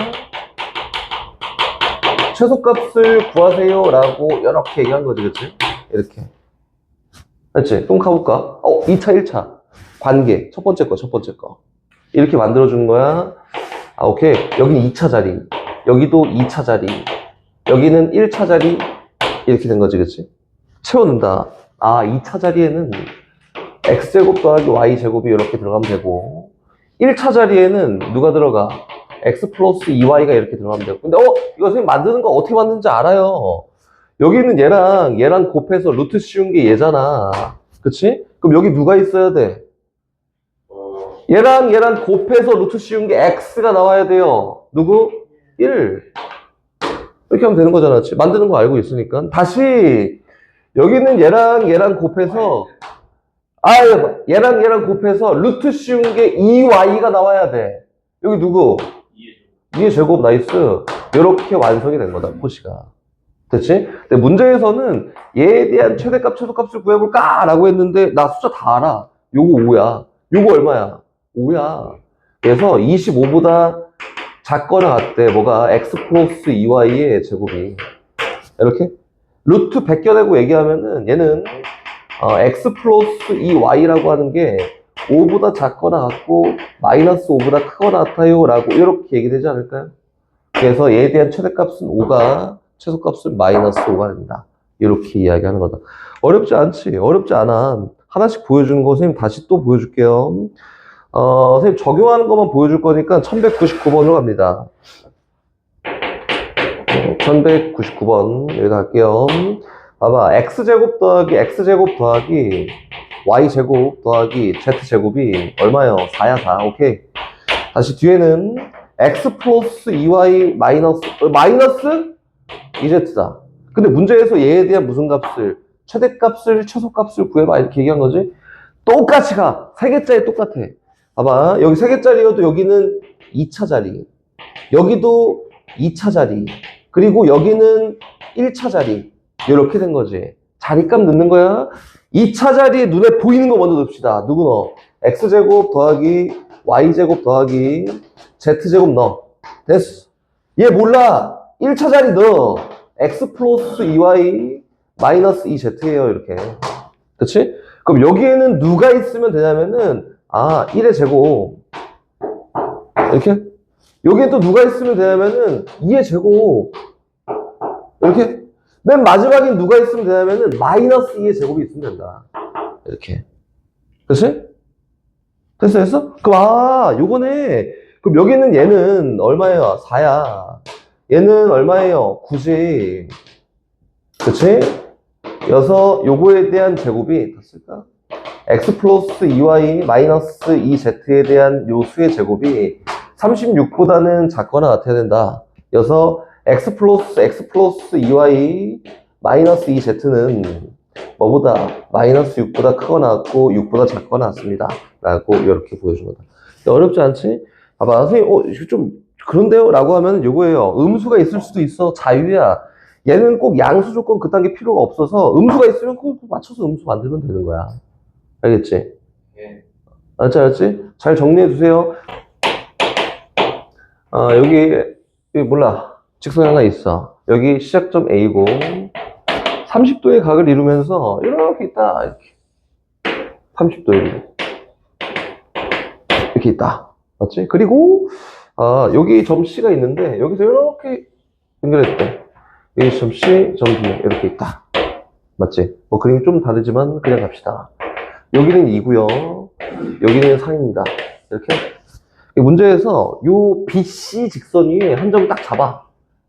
최소값을 구하세요. 라고 이렇게 얘기한 거지, 그치? 이렇게. 그치? 좀 가볼까? 2차, 1차. 관계. 첫 번째 거. 이렇게 만들어주는 거야. 오케이. 여기는 2차 자리. 여기도 2차 자리. 여기는 1차 자리. 이렇게 된 거지, 그치? 채워넣는다. 2차 자리에는 x제곱 더하기 y제곱이 이렇게 들어가면 되고, 1차 자리에는 누가 들어가? x 플러스 2y가 이렇게 들어가면 되고. 근데, 이거 선생님 만드는 거 어떻게 만드는지 알아요. 여기는 얘랑 곱해서 루트 씌운 게 얘잖아. 그치? 그럼 여기 누가 있어야 돼? 얘랑 곱해서 루트 씌운 게 x가 나와야 돼요. 누구? 1. 이렇게 하면 되는 거잖아. 만드는 거 알고 있으니까. 다시 여기는 얘랑 곱해서 얘랑 곱해서 루트 씌운 게 2y가 나와야 돼. 여기 누구? 2의 제곱 나이스. 이렇게 완성이 된 거다. 코시가. 됐지? 근데 문제에서는 얘에 대한 최대값, 최소값을 구해볼까? 라고 했는데 나 숫자 다 알아. 요거 5야. 요거 얼마야? 5야. 그래서 25보다 작거나 같대. 뭐가? x 플러스 2y의 제곱이. 이렇게? 루트 벗겨내고 얘기하면은 얘는 x 플러스 2y라고 하는 게 5보다 작거나 같고 마이너스 5보다 크거나 같아요. 라고 이렇게 얘기되지 않을까요? 그래서 얘에 대한 최대값은 5가 최소값은 마이너스 5가 된다. 이렇게 이야기하는 거다. 어렵지 않지? 어렵지 않아. 하나씩 보여주는 거 선생님 다시 또 보여줄게요. 선생님 적용하는 것만 보여줄 거니까 1199번으로 갑니다. 1199번 여기다 할게요. 봐봐. x제곱 더하기 y제곱 더하기 z제곱이 얼마요? 4야 4. 오케이. 다시 뒤에는 x 플러스 2y 마이너스 2z다. 근데 문제에서 얘에 대한 무슨 값을 최대값을 최소값을 구해봐 이렇게 얘기한 거지. 똑같이 가. 세 개짜리 똑같아. 봐봐. 여기 세 개짜리여도 여기는 2차 자리. 여기도 2차 자리. 그리고 여기는 1차 자리. 이렇게 된 거지. 자리값 넣는 거야. 2차 자리에 눈에 보이는 거 먼저 넣읍시다. 누구 넣어? x제곱 더하기 y제곱 더하기 z제곱 넣어. 됐어. 얘 몰라. 1차 자리 넣어. x 플러스 2y 마이너스 2z예요. 이렇게. 그치? 그럼 여기에는 누가 있으면 되냐면은 1의 제곱. 이렇게. 여기에 또 누가 있으면 되냐면은 2의 제곱. 이렇게. 맨 마지막에 누가 있으면 되냐면은 마이너스 2의 제곱이 있으면 된다. 이렇게. 그치? 됐어? 그럼 요거네. 그럼 여기는 얘는 얼마예요? 4야. 얘는 얼마예요? 9지. 그치? 여서 요거에 대한 제곱이 됐을까? x 플러스 2y 마이너스 2z에 대한 요 수의 제곱이 36보다는 작거나 같아야 된다. 여기서 x 플러스 2y 마이너스 2z는 뭐보다 마이너스 6보다 크거나 같고 6보다 작거나 같습니다. 라고 이렇게 보여준 거다. 어렵지 않지? 봐봐, 선생님, 이거 좀 그런데요? 라고 하면 요거예요. 음수가 있을 수도 있어. 자유야. 얘는 꼭 양수 조건 그딴 게 필요가 없어서 음수가 있으면 꼭 맞춰서 음수 만들면 되는 거야. 알겠지? 예. 알았지? 잘 정리해 두세요. 여기 몰라. 직선이 하나 있어. 여기 시작점 A고 30도의 각을 이루면서 이렇게 있다. 이렇게. 30도에 이렇게 있다. 맞지? 그리고 여기 점 C가 있는데 여기서 이렇게 연결했대. 여기 점 C, 점 B 이렇게 있다. 맞지? 뭐 그림이 좀 다르지만 그냥 갑시다. 여기는 2고요. 여기는 3입니다. 이렇게. 이 문제에서 요 BC 직선 위에 한 점 딱 잡아.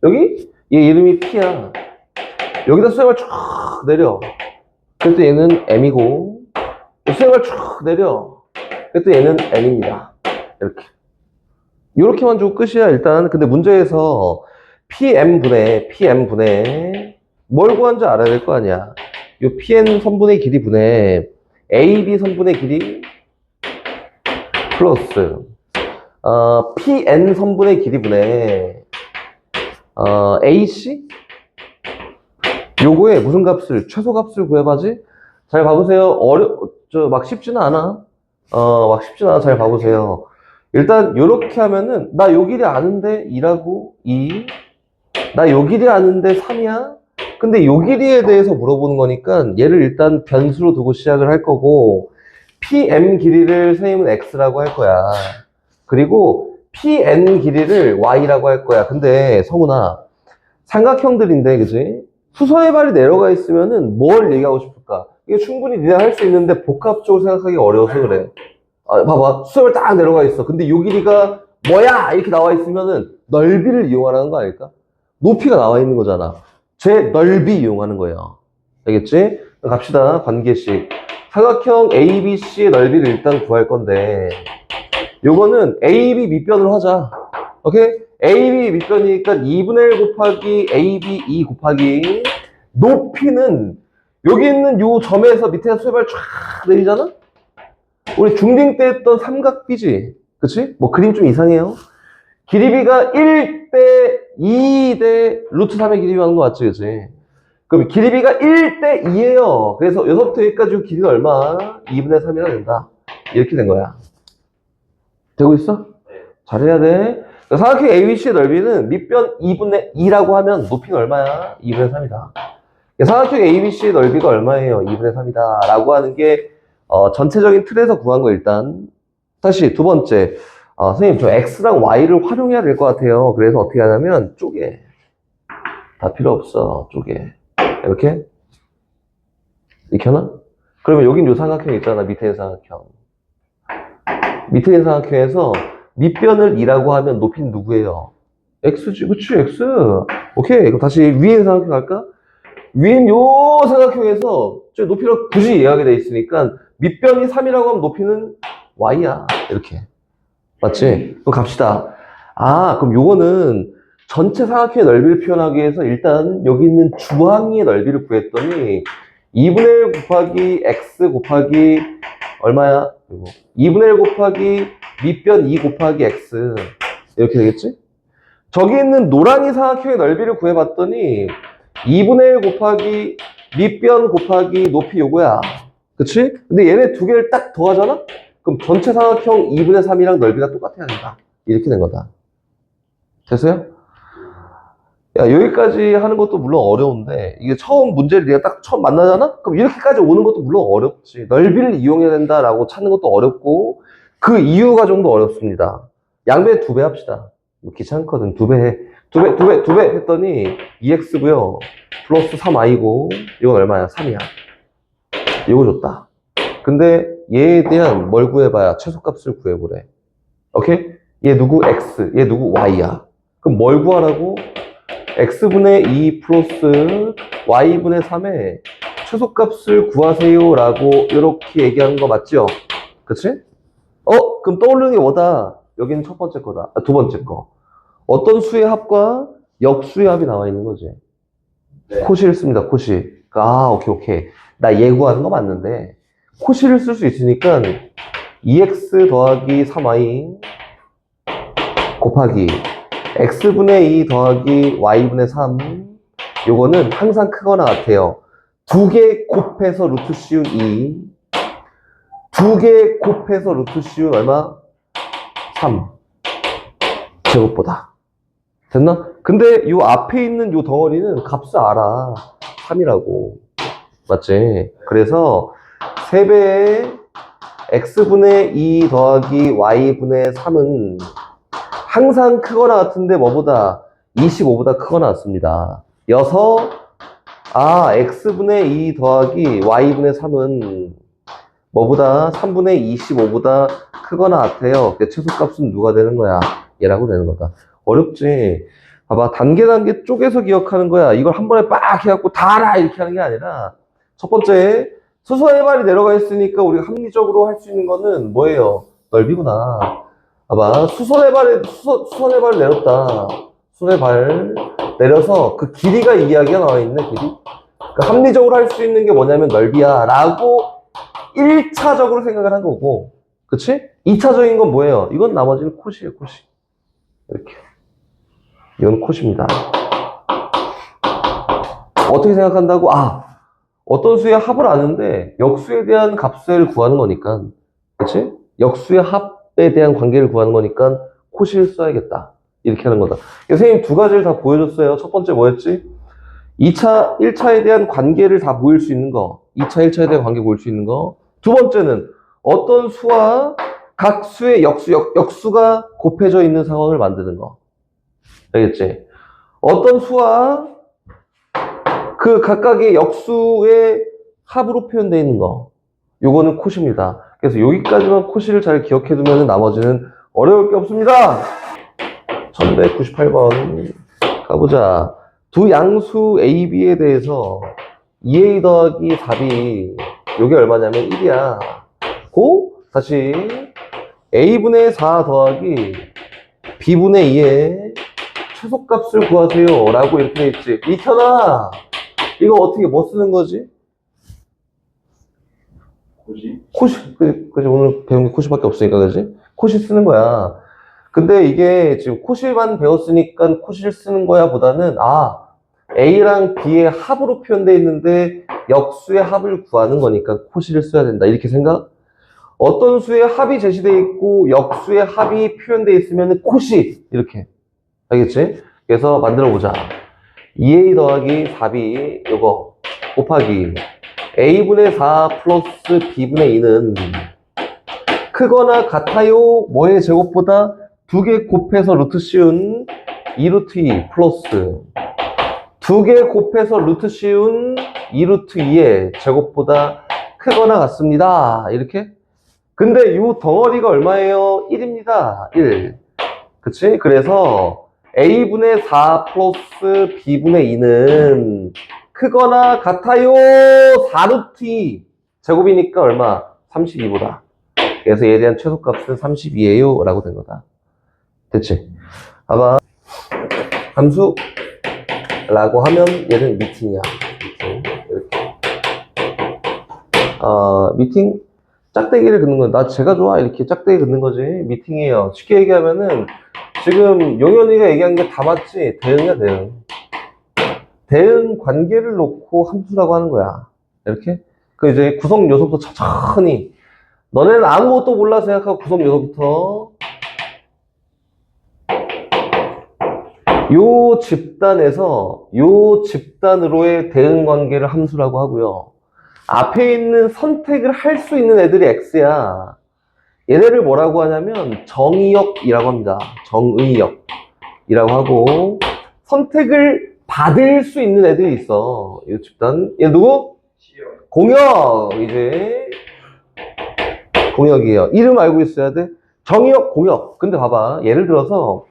여기 얘 이름이 P야. 여기다 수행을 쭉 내려. 그래서 얘는 M이고 수행을 쭉 내려. 그래서 얘는 N입니다. 이렇게. 요렇게만 주고 끝이야 일단. 근데 문제에서 PM분의 뭘 구한지 알아야 될 거 아니야. 요 PN 선분의 길이 분의 AB 선분의 길이 플러스 PN 선분의 길이 분의 AC? 요거에 무슨 값을, 최소값을 구해봐지? 잘 봐보세요. 막 쉽지는 않아. 막 쉽지는 않아. 잘 봐보세요. 일단 요렇게 하면은 나 요 길이 아는데 2라고 2. 나 요 길이 아는데 3이야. 근데 요 길이에 대해서 물어보는 거니까 얘를 일단 변수로 두고 시작을 할 거고 PM 길이를 선생님은 X라고 할 거야. 그리고 PN 길이를 Y라고 할 거야. 근데 성훈아, 삼각형들인데 그지? 수서의 발이 내려가 있으면은 뭘 얘기하고 싶을까? 이게 충분히 네가 할 수 있는데 복합적으로 생각하기 어려워서 그래. 봐봐. 수서의 발 딱 내려가 있어. 근데 요 길이가 뭐야? 이렇게 나와 있으면은 넓이를 이용하라는 거 아닐까? 높이가 나와 있는 거잖아. 제 넓이 이용하는 거예요. 알겠지? 갑시다. 관계식. 사각형 ABC의 넓이를 일단 구할 건데 요거는 AB 밑변으로 하자. 오케이? AB 밑변이니까 2분의 1 곱하기 AB 2 곱하기 높이는 여기 있는 요 점에서 밑에서 수열발 쫙 내리잖아? 우리 중딩 때 했던 삼각비지? 그치? 뭐 그림 좀 이상해요. 길이비가 1대 2대 루트 3의 길이 하는 거 맞지? 그치? 그럼 길이비가 1대 2예요. 그래서 여기서부터 여기까지 길이가 얼마? 2분의 3이라 된다. 이렇게 된 거야. 되고 있어? 잘해야 돼. 사각형 ABC의 넓이는 밑변 2분의 2라고 하면 높이는 얼마야? 2분의 3이다. 사각형 ABC의 넓이가 얼마예요? 2분의 3이다. 라고 하는 게 전체적인 틀에서 구한 거 일단. 다시 두 번째. 선생님 저 X랑 Y를 활용해야 될 것 같아요. 그래서 어떻게 하냐면 쪼개. 다 필요 없어. 쪼개. 이렇게? 이렇게 하나? 그러면 여긴 요 삼각형 있잖아. 밑에 있는 삼각형. 밑에 있는 삼각형에서 밑변을 2라고 하면 높이는 누구예요? X지. 그치, X. 오케이. 그럼 다시 위에 있는 삼각형 갈까? 위에 있는 요 삼각형에서 저 높이를 굳이 이해하게 돼 있으니까 밑변이 3이라고 하면 높이는 Y야. 이렇게. 맞지? 그럼 갑시다. 그럼 요거는 전체 삼각형의 넓이를 표현하기 위해서 일단 여기 있는 주항의 넓이를 구했더니 2분의 1 곱하기 x 곱하기 얼마야? 2분의 1 곱하기 밑변 2 곱하기 x 이렇게 되겠지? 저기 있는 노랑이 삼각형의 넓이를 구해봤더니 2분의 1 곱하기 밑변 곱하기 높이 요거야. 그치? 근데 얘네 두 개를 딱 더하잖아? 그럼 전체 삼각형 2분의 3이랑 넓이가 똑같아야 된다. 이렇게 된 거다. 됐어요? 야, 여기까지 하는 것도 물론 어려운데, 이게 처음 문제를 네가 딱 처음 만나잖아? 그럼 이렇게까지 오는 것도 물론 어렵지. 넓이를 이용해야 된다라고 찾는 것도 어렵고, 그 이유 과정도 어렵습니다. 양배 2배 합시다. 귀찮거든. 2배 해. 2배 했더니 2x고요. 플러스 3i고, 이건 얼마야? 3이야. 이거 줬다. 근데 얘에 대한 뭘 구해봐야 최소값을 구해보래. 오케이? 얘 누구 x, 얘 누구 y야. 그럼 뭘 구하라고? x분의 2 플러스 y분의 3의 최소값을 구하세요 라고 이렇게 얘기하는 거 맞죠? 그치? 그럼 떠오르는 게 뭐다? 여기는 첫 번째 거다. 아, 두 번째 거. 어떤 수의 합과 역수의 합이 나와 있는 거지. 네. 코시를 씁니다. 코시. 아, 오케이. 나 예구하는 거 맞는데 코시를 쓸 수 있으니까 2x 더하기 3y 곱하기 x분의 2 더하기 y분의 3 요거는 항상 크거나 같아요. 두 개 곱해서 루트 씌운 2 두 개 곱해서 루트 씌운 얼마? 3 제곱보다 됐나? 근데 요 앞에 있는 요 덩어리는 값을 알아. 3이라고. 맞지? 그래서 3배의 x분의 2 더하기 y분의 3은 항상 크거나 같은데 뭐보다? 25보다 크거나 같습니다. 여서 x분의 2 더하기 y분의 3은 뭐보다? 3분의 25보다 크거나 같아요. 최소값은 누가 되는 거야? 얘라고 되는 거다. 어렵지? 봐봐, 단계 쪼개서 기억하는 거야. 이걸 한 번에 빡 해갖고 다 알아! 이렇게 하는 게 아니라 첫 번째, 수선의 발이 내려가 있으니까 우리가 합리적으로 할 수 있는 거는 뭐예요? 넓이구나. 봐봐, 수선의 발을 내렸다. 수선의 발 내려서 그 길이가 이야기가 나와 있네, 길이. 그러니까 합리적으로 할 수 있는 게 뭐냐면 넓이야. 라고 1차적으로 생각을 한 거고. 그치? 2차적인 건 뭐예요? 이건 나머지는 콧이에요, 콧이. 이렇게. 이건 콧입니다. 어떻게 생각한다고? 어떤 수의 합을 아는데 역수에 대한 값을 구하는 거니까. 그치? 역수의 합에 대한 관계를 구하는 거니까 콧을 써야겠다. 이렇게 하는 거다. 선생님 두 가지를 다 보여줬어요. 첫 번째 뭐였지? 1차에 대한 관계를 다 보일 수 있는 거. 2차, 1차에 대한 관계 보일 수 있는 거. 두 번째는 어떤 수와 각 수의 역수가 곱해져 있는 상황을 만드는 거. 알겠지? 어떤 수와 그 각각의 역수의 합으로 표현되어 있는 거. 요거는 콧입니다. 그래서 여기까지만 콧을 잘 기억해 두면 나머지는 어려울 게 없습니다. 1198번 가보자. 두 양수 A, B에 대해서 2A 더하기 4B 요게 얼마냐면 1이야. 다시 A분의 4 더하기 B분의 2의 최소값을 구하세요 라고 이렇게 돼 있지. 이현아, 이거 어떻게 뭐 쓰는 거지? 코시, 그지? 오늘 배운 게 코시밖에 없으니까, 그지? 코시 쓰는 거야. 근데 이게 지금 코시만 배웠으니까 코시를 쓰는 거야 보다는, A랑 B의 합으로 표현되어 있는데 역수의 합을 구하는 거니까 코시를 써야 된다. 이렇게 생각? 어떤 수의 합이 제시되어 있고 역수의 합이 표현되어 있으면 코시. 이렇게. 알겠지? 그래서 만들어 보자. 2A 더하기 4B 요거 곱하기 A분의 4 플러스 B분의 2는 크거나 같아요. 뭐의 제곱보다 두 개 곱해서 루트 씌운 2루트 2 플러스 두 개 곱해서 루트 씌운 2루트 2의 제곱보다 크거나 같습니다. 이렇게. 근데 이 덩어리가 얼마예요? 1입니다. 1. 그치? 그래서 A분의 4 플러스 B분의 2는 크거나 같아요. 4루트 2 제곱이니까 얼마? 32보다. 그래서 얘에 대한 최소값은 32예요 라고 된 거다. 됐지? 봐봐. 함수 라고 하면 얘는 미팅이야. 미팅. 이렇게. 미팅? 짝대기를 긋는 건, 나 제가 좋아. 이렇게 짝대기 긋는 거지. 미팅이에요. 쉽게 얘기하면은, 지금 용현이가 얘기한 게 다 맞지? 대응이야, 대응. 대응 관계를 놓고 함수라고 하는 거야. 이렇게. 그 이제 구성 요소부터 천천히. 너네는 아무것도 몰라 생각하고 구성 요소부터. 요 집단에서, 요 집단으로의 대응 관계를 함수라고 하고요. 앞에 있는 선택을 할 수 있는 애들이 X야. 얘네를 뭐라고 하냐면 정의역이라고 합니다. 정의역이라고 하고 선택을 받을 수 있는 애들이 있어. 이 집단. 얘 누구? 공역. 이제 공역이에요. 이름 알고 있어야 돼. 정의역, 공역. 근데 봐봐. 예를 들어서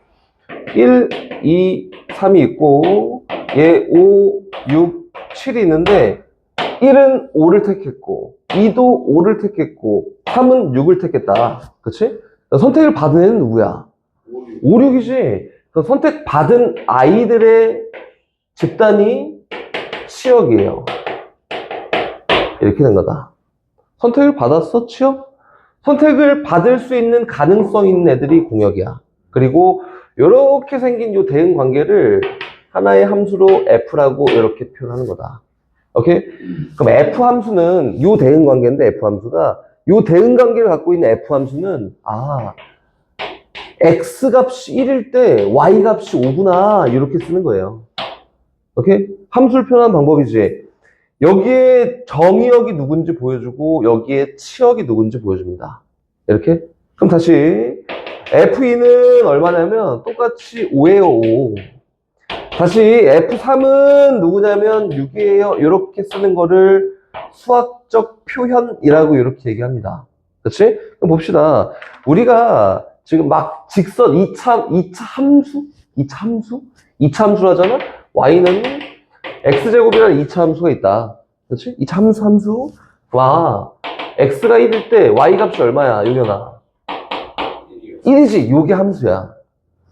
1, 2, 3이 있고 얘 5, 6, 7이 있는데 1은 5를 택했고 2도 5를 택했고 3은 6을 택했다. 그치? 선택을 받은 애는 누구야? 5, 6이지. 그 선택받은 아이들의 집단이 치역이에요. 이렇게 된 거다. 선택을 받았어, 치역? 선택을 받을 수 있는 가능성 있는 애들이 공역이야. 그리고 이렇게 생긴 이 대응 관계를 하나의 함수로 F라고 이렇게 표현하는 거다. 오케이? 그럼 F 함수는 이 대응 관계인데 F 함수가 이 대응 관계를 갖고 있는 F 함수는 X 값이 1일 때 Y 값이 5구나 이렇게 쓰는 거예요. 오케이? 함수를 표현하는 방법이지. 여기에 정의역이 누군지 보여주고 여기에 치역이 누군지 보여줍니다. 이렇게? 그럼 다시 F2는 얼마냐면 똑같이 5예요, 5. 다시 F3은 누구냐면 6이에요. 이렇게 쓰는 거를 수학적 표현이라고 이렇게 얘기합니다. 그렇지? 그럼 봅시다. 우리가 지금 막 직선 2차 함수? 2차 함수를 하잖아? Y는 X제곱이라는 2차 함수가 있다. 그렇지? 2차 함수? 와, X가 1일 때 Y 값이 얼마야, 용현아? 1이지. 요게 함수야.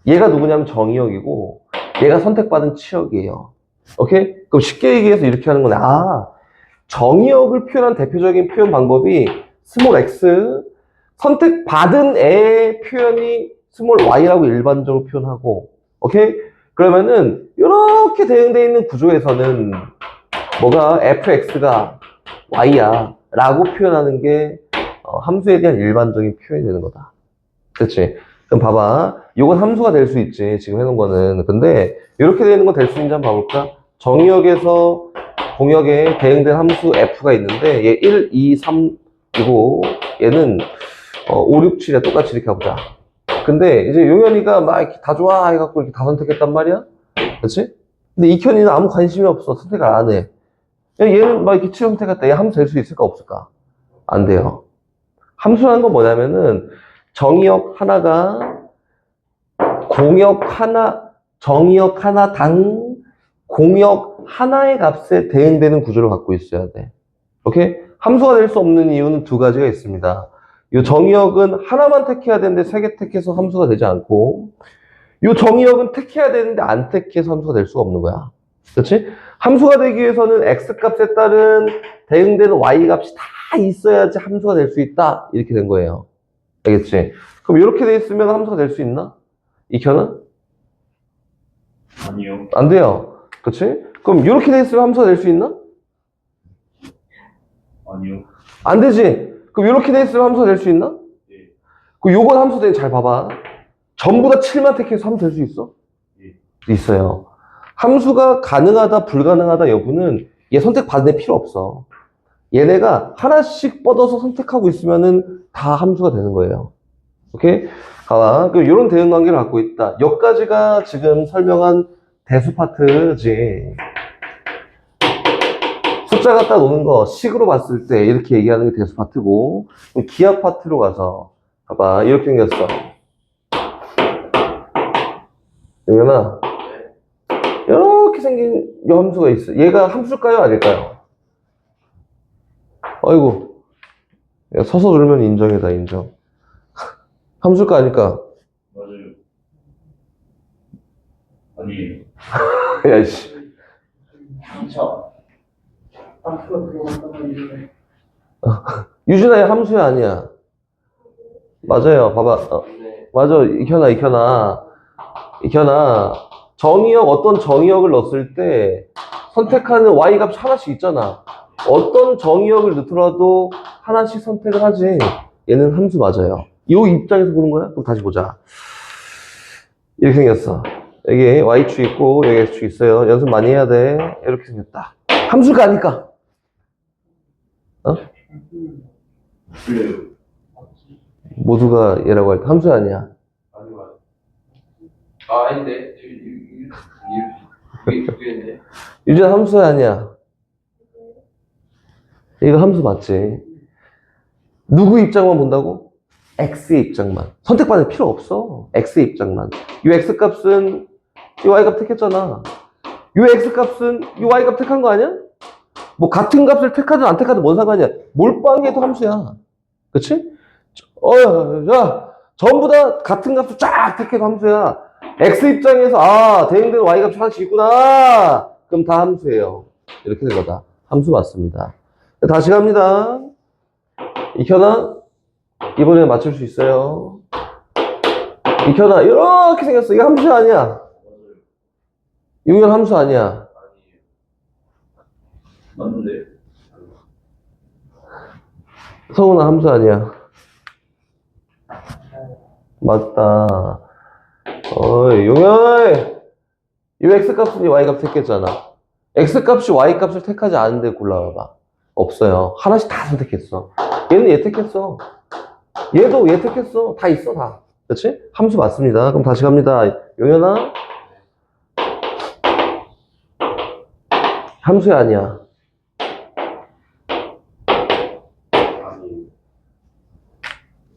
얘가 누구냐면 정의역이고 얘가 선택받은 치역이에요. 오케이? 그럼 쉽게 얘기해서 이렇게 하는 거네. 정의역을 표현한 대표적인 표현 방법이 스몰 x, 선택받은 애의 표현이 스몰 y라고 일반적으로 표현하고, 오케이? 그러면은 이렇게 대응되어 있는 구조에서는 뭐가 fx가 y야 라고 표현하는 게 함수에 대한 일반적인 표현이 되는 거다. 그렇지? 그럼 봐봐. 이건 함수가 될 수 있지. 지금 해놓은 거는. 근데 이렇게 되는 건 될 수 있는지 한번 봐볼까? 정의역에서 공역에 대응된 함수 f가 있는데 얘 1, 2, 3이고 얘는 5, 6, 7에 똑같이 이렇게 가보자. 근데 이제 용현이가 막 이렇게 다 좋아 해갖고 이렇게 다 선택했단 말이야? 그렇지? 근데 이현이는 아무 관심이 없어. 선택을 안 해. 얘는 막 이렇게 7 선택했다. 얘 함수 될 수 있을까 없을까? 안 돼요. 함수라는 건 뭐냐면은 정의역 하나가 정의역 하나당 공역 하나의 값에 대응되는 구조를 갖고 있어야 돼. 오케이? 함수가 될 수 없는 이유는 두 가지가 있습니다. 이 정의역은 하나만 택해야 되는데 세 개 택해서 함수가 되지 않고, 이 정의역은 택해야 되는데 안 택해서 함수가 될 수가 없는 거야. 그렇지? 함수가 되기 위해서는 x 값에 따른 대응되는 y 값이 다 있어야지 함수가 될 수 있다. 이렇게 된 거예요. 알겠지? 그럼 이렇게 돼 있으면 함수가 될 수 있나? 익혀는? 아니요. 안 돼요. 그렇지? 그럼 이렇게 돼 있으면 함수가 될 수 있나? 아니요. 안 되지. 그럼 이렇게 돼 있으면 함수가 될 수 있나? 예. 그럼 요건 함수 되니 잘 봐봐. 전부 다 7만 택해서 함수 될 수 있어? 예. 있어요. 함수가 가능하다, 불가능하다 여부는 얘 선택받을 필요 없어. 얘네가 하나씩 뻗어서 선택하고 있으면은 다 함수가 되는 거예요. 오케이? 가봐. 그럼 이런 대응 관계를 갖고 있다. 여기까지가 지금 설명한 대수 파트지. 숫자 갖다 놓는 거 식으로 봤을 때 이렇게 얘기하는 게 대수 파트고, 기하 파트로 가서 봐봐. 이렇게 생겼어. 영현아, 이렇게 생긴 이 함수가 있어. 얘가 함수일까요? 아닐까요? 아이고, 야, 서서 들면 인정이다, 인정. 함수일까 아닐까? 맞아요. 아니에요. 야, 씨. 2차. 함수가 들어간단 말이네. 유진아의 함수야, 아니야? 맞아요. 봐봐. 맞아. 익현아. 정의역, 어떤 정의역을 넣었을 때 선택하는 y 값이 하나씩 있잖아. 어떤 정의역을 넣더라도 하나씩 선택을 하지. 얘는 함수 맞아요. 이 입장에서 보는 거야? 그럼 다시 보자. 이렇게 생겼어. 여기 y축 있고 여기 x축 있어요. 연습 많이 해야 돼. 이렇게 생겼다. 함수가 아닐까? 그래요. 모두가 얘라고 할 때 함수 아니야. 아닌데. 이게 누구였네? 유진 함수 아니야. 이거 함수 맞지? 누구 입장만 본다고? x의 입장만. 선택받을 필요 없어. x의 입장만. 이 x 값은 이 y 값 택했잖아. 이 x 값은 이 y 값 택한 거 아니야? 뭐 같은 값을 택하든 안 택하든 뭔 상관이야. 몰빵해도 함수야. 그치? 야, 전부 다 같은 값을 쫙 택해도 함수야. x 입장에서 대응되는 y 값이 하나씩 있구나. 그럼 다 함수예요. 이렇게 된 거다. 함수 맞습니다. 다시 갑니다. 익혀나? 이번에 맞출 수 있어요. 익혀나? 이렇게 생겼어. 이거 함수 아니야. 맞아요. 이건 함수 아니야. 맞는데. 성훈아 함수 아니야. 맞다. 어이, 용현이! 이 x값은 이 y값 택했잖아. x값이 y값을 택하지 않은데 골라봐봐. 없어요. 하나씩 다 선택했어. 얘는 얘 택했어. 얘도 얘 택했어. 다 있어, 다. 그치? 함수 맞습니다. 그럼 다시 갑니다. 용현아? 함수야, 아니야?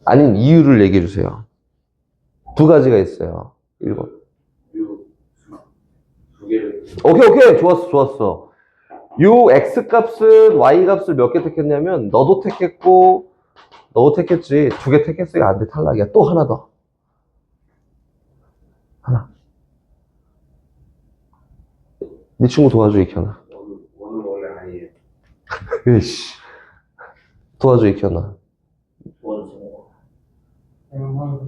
아닌 이유를 얘기해 주세요. 두 가지가 있어요. 1번. 두 개를. 오케이. 좋았어. 요 x값은 y값을 몇 개 택했냐면, 너도 택했고, 너도 택했지. 두 개 택했으니까 안 돼, 탈락이야. 또 하나 더. 하나. 네 친구 도와줘, 익현아. 오늘 원래 아니에요. 으이씨. 도와줘, 익현아. 도와주세요.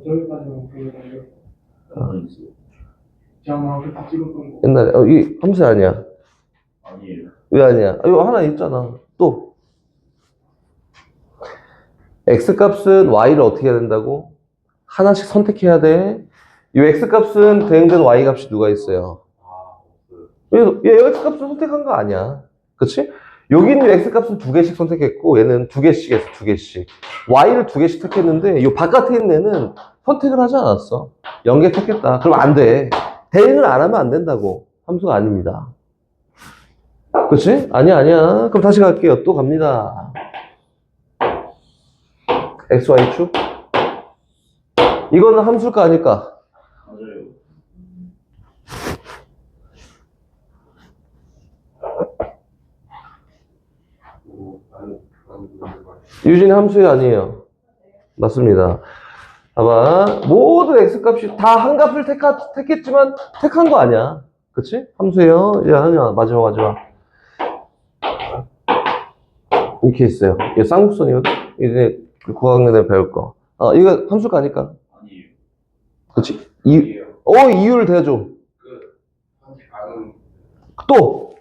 저기까지만 보여달래요. 아니지. 제가 그다 찍었던 거. 옛날에, 이 함수 아니야. 아니에요. 왜 아니야? 이거 하나 있잖아. 또. x값은 y를 어떻게 해야 된다고? 하나씩 선택해야 돼. 이 x값은 대응되는 y값이 누가 있어요? 얘 x값을 선택한 거 아니야. 그치? 여기 있는 x값은 두 개씩 선택했고 얘는 두 개씩 했어. 두 개씩. y를 두 개씩 택했는데 이 바깥에 있는 애는 선택을 하지 않았어. 0개 택했다. 그럼 안 돼. 대응을 안 하면 안 된다고. 함수가 아닙니다. 그치? 아니야. 그럼 다시 갈게요. 또 갑니다. xy축. 이거는 함수일까 아닐까? 맞아요. 유진이 함수야 아니에요? 맞습니다. 봐봐. 모든 x값이 다 한 값을 택했지만 택한 거 아니야. 그치? 함수예요. 야, 아니야. 마지막. 이렇게 있어요. 이게 쌍곡선이거든? 이제 고학년에 배울 거. 이거 함수가 아닐까? 아니에요. 그치? 이에요. 이유를 대줘. 선택 안 하는 또!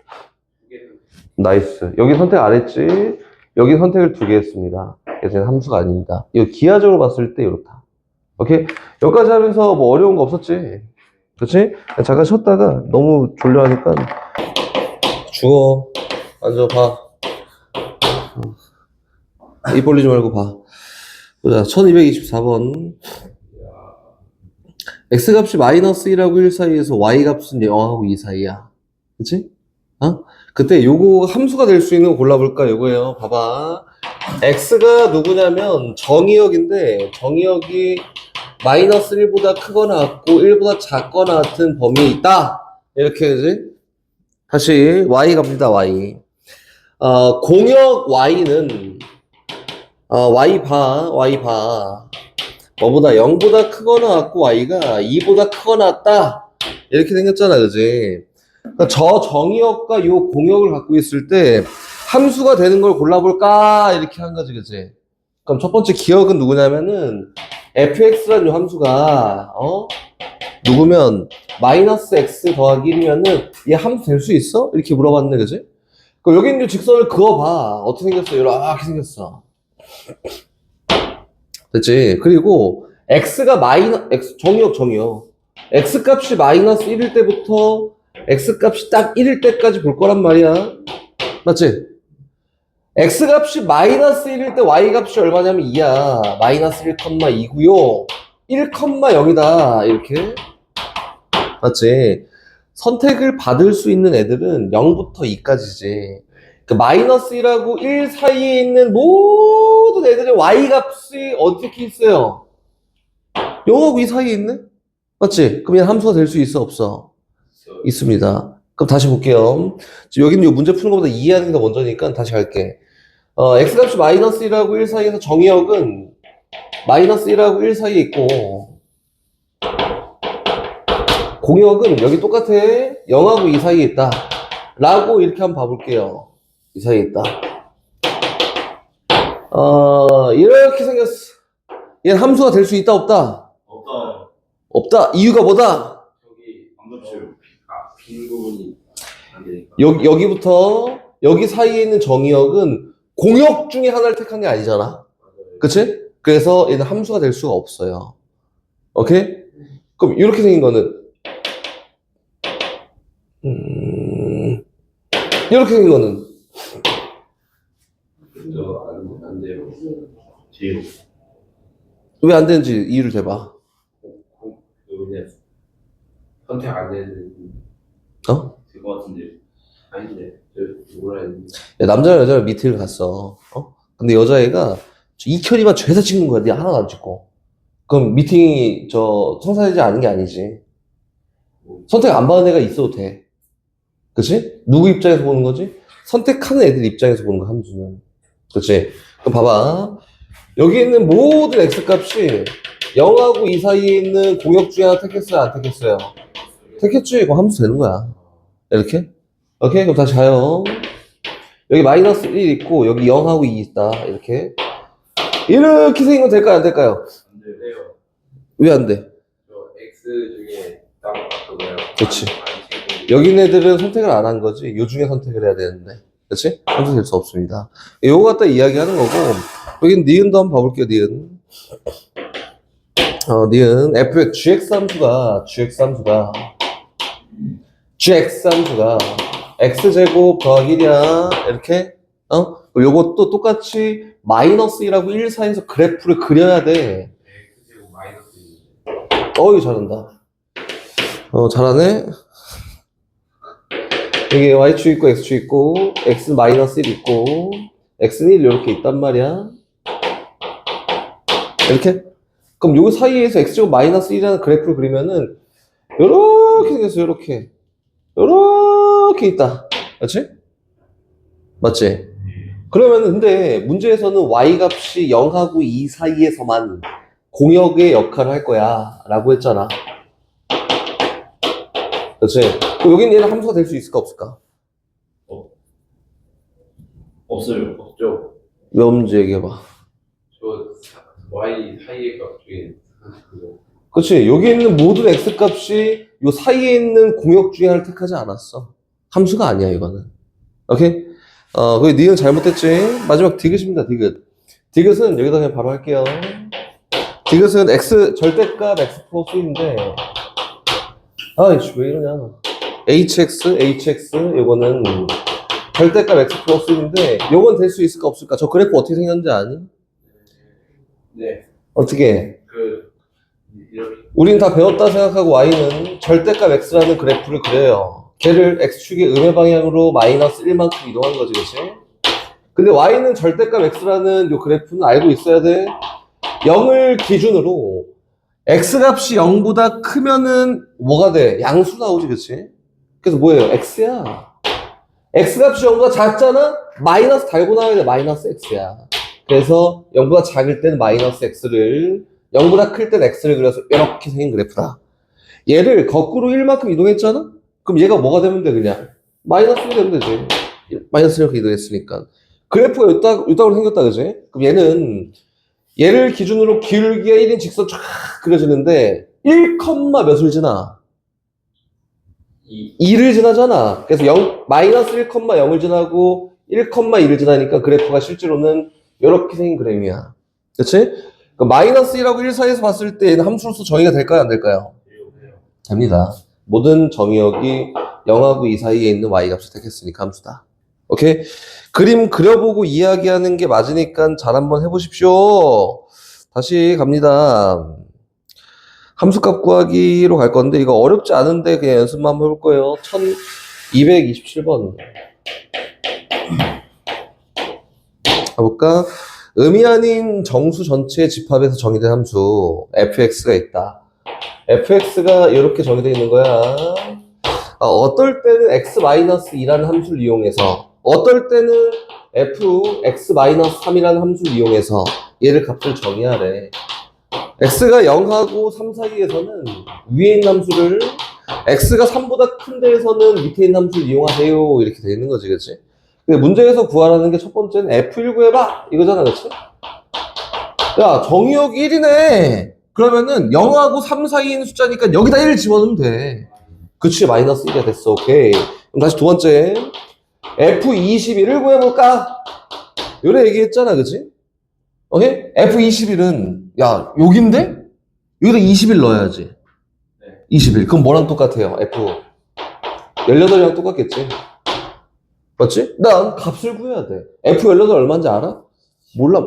두 개는. 나이스. 여기 선택 안 했지? 여기 선택을 두 개 했습니다. 그래서 얘는 함수가 아닙니다. 이거 기하적으로 봤을 때 이렇다. 오케이? 여기까지 하면서 뭐 어려운 거 없었지? 그치? 잠깐 쉬었다가 너무 졸려하니까 죽어. 앉아, 봐. 입 벌리지 말고 봐. 보자. 1224번. x값이 마이너스 1하고 1 사이에서 y값은 0하고 2 사이야. 그치? 그때 요거 함수가 될 수 있는 거 골라볼까? 요거예요. 봐봐. x가 누구냐면 정의역인데 정의역이 마이너스 1보다 크거나 같고 1보다 작거나 같은 범위에 있다. 이렇게 되지? 다시 y 갑니다. y. 공역 y는 y 봐. 뭐보다 0보다 크거나 같고 y가 2보다 크거나 같다. 이렇게 생겼잖아. 그지? 그러니까 저 정의역과 요 공역을 갖고 있을 때 함수가 되는 걸 골라볼까? 이렇게 한 거지, 그치? 그럼 첫 번째 기억은 누구냐면은 fx라는 요 함수가 누구면 마이너스 x 더하기 1이면은 얘 함수 될 수 있어? 이렇게 물어봤네, 그치? 그럼 여기 있는 요 직선을 그어봐. 어떻게 생겼어? 이렇게 생겼어. 됐지? 그리고 x가 정의역. x값이 마이너스 1일 때부터 x값이 딱 1일 때까지 볼 거란 말이야. 맞지? x값이 마이너스 1일 때 y값이 얼마냐면 2야. 마이너스 1,2고요. 1,0이다. 이렇게. 맞지? 선택을 받을 수 있는 애들은 0부터 2까지지. 그 마이너스 1하고 1 사이에 있는 모든 애들의 y값이 어떻게 있어요? 0하고 2 사이에 있네? 맞지? 그럼 얘는 함수가 될 수 있어? 없어? 있습니다. 그럼 다시 볼게요. 지금 여기는 이 문제 푸는 것보다 이해하는 게 더 먼저니까 다시 갈게. x값이 마이너스 1하고 1 사이에서 정의역은 마이너스 1하고 1 사이에 있고 공역은 여기 똑같아. 0하고 2 사이에 있다. 라고 이렇게 한번 봐볼게요. 이 사이에 있다. 이렇게 생겼어. 얘는 함수가 될 수 있다, 없다? 없다. 없다. 이유가 뭐다? 저기 방접시로. 빈 부분이 안 되니까. 여기부터 여기 사이에 있는 정의역은 공역 중에 하나를 택한 게 아니잖아. 그치? 그래서 얘는 함수가 될 수가 없어요. 오케이? 그럼 이렇게 생긴 거는 이렇게 생긴 거는 안 돼요. 뒤로. 왜 안 되는지 이유를 대봐. 그냥 선택 안 되는 어? 될것 같은데. 아닌데 저 뭐라 했는데 야, 남자랑 여자랑 미팅을 갔어. 근데 여자애가 저 이현이만 죄다 찍는 거야. 네 하나도 안 찍고. 그럼 미팅이 성사되지 않은 게 아니지. 선택 안 받은 애가 있어도 돼. 그치? 누구 입장에서 보는 거지? 선택하는 애들 입장에서 보는 거, 함수는. 그치? 그럼 봐봐. 여기 있는 모든 x값이 0하고 2 사이에 있는 공역 중에 하나 택했어요? 안 택했어요? 택했지? 이거 함수 되는 거야. 이렇게? 오케이? 그럼 다시 가요. 여기 마이너스 1 있고, 여기 0하고 2 있다. 이렇게. 이렇게 생긴 건 될까요? 안 될까요? 안 돼요. 왜 안 돼? 저 X 중에 딱 그거요. 그치. 안 치고 여기 있는 애들은 선택을 안 한 거지. 요 중에 선택을 해야 되는데. 그치? 함수 될 수 없습니다. 요거 갖다 이야기하는 거고, 여긴 니은도 한번 봐볼게요, 니은. 니은. fx, gx 함수가, x제곱 더하기 1이야. 이렇게. 요것도 똑같이 마이너스 1하고 1 사이에서 그래프를 그려야 돼. X제곱 마이너스 1. 이거 잘한다. 잘하네. 여기 y축 있고 x축 있고 x 마이너스 1 있고 x는 1 이렇게 있단 말이야. 이렇게. 그럼 요 사이에서 x제곱 마이너스 1이라는 그래프를 그리면은 요렇게 생겼어. 요렇게 있다. 그렇지? 맞지? 그러면은 근데 문제에서는 y 값이 0하고 2 사이에서만 공역의 역할을 할 거야 라고 했잖아. 그렇지? 그럼 여긴 얘는 함수가 될 수 있을까 없을까? 없어요. 없죠. 왜 없는지 얘기해봐. 저 Y 사이의 값 중에 그거. 그렇지? 여기 있는 모든 x 값이 요 사이에 있는 공역 중에 하나를 택하지 않았어. 함수가 아니야 이거는. 오케이? 거기 니은 잘못됐지? 마지막 디귿입니다. 디귿은 여기다 그냥 바로 할게요. 디귿은 x 절대값 x 플러스 1인데 아이씨 왜 이러냐. hx 요거는 절대값 x 플러스 1인데 요건 될 수 있을까 없을까? 저 그래프 어떻게 생겼는지 아니? 네. 어떻게? 이렇게. 우린 다 배웠다 생각하고 y는 절대값 x라는 그래프를 그려요. 걔를 x축의 음의 방향으로 마이너스 1만큼 이동한 거지, 그치? 근데 y는 절대값 x라는 요 그래프는 알고 있어야 돼. 0을 기준으로 x값이 0보다 크면은 뭐가 돼? 양수 나오지, 그치? 그래서 뭐예요? x야. x값이 0보다 작잖아? 마이너스 달고 나와야 돼. 마이너스 x야. 그래서 0보다 작을 때는 마이너스 x를 0보다 클 땐 x를 그려서 이렇게 생긴 그래프다. 얘를 거꾸로 1만큼 이동했잖아? 그럼 얘가 뭐가 되면 돼, 그냥? 마이너스 1이 되면 되지. 마이너스 이렇게 이동했으니까. 그래프가 요따구로 생겼다, 그지? 그럼 얘를 기준으로 기울기가 1인 직선 쫙 그려지는데, 1, 몇을 지나? 2를 지나잖아. 그래서 마이너스 1,0을 지나고 1,2를 지나니까 그래프가 실제로는 이렇게 생긴 그램이야. 그치? 마이너스 1하고 1 사이에서 봤을 때 얘는 함수로서 정의가 될까요? 안 될까요? 됩니다. 모든 정의역이 0하고 2 사이에 있는 y값을 택했으니까 함수다. 오케이? 그림 그려보고 이야기하는 게 맞으니까 잘 한번 해보십시오. 다시 갑니다. 함수값 구하기로 갈 건데 이거 어렵지 않은데 그냥 연습만 한번 해볼 거예요. 1227번 가볼까? 음이 아닌 정수 전체의 집합에서 정의된 함수 fx가 있다. fx가 이렇게 정의되어 있는 거야. 어떨 때는 x-2라는 함수를 이용해서 어떨 때는 fx-3이라는 함수를 이용해서 얘를 값을 정의하래. x가 0하고 3 사이에서는 위에 있는 함수를 x가 3보다 큰 데에서는 밑에 있는 함수를 이용하세요. 이렇게 돼 있는 거지, 그치? 근데 문제에서 구하라는 게 첫 번째는 F1 구해봐! 이거잖아, 그치? 야, 정의역이 1이네! 그러면은 0하고 3 사이에 있는 숫자니까 여기다 1을 집어넣으면 돼. 그치, 마이너스 1이 됐어. 오케이. 그럼 다시 두 번째. F21을 구해볼까? 요래 얘기했잖아, 그치? 오케이? F21은, 야, 여긴데? 여기다 21 넣어야지. 21. 그럼 뭐랑 똑같아요? F. 18이랑 똑같겠지? 맞지? 난 값을 구해야 돼. F18 얼마인지 알아? 몰라.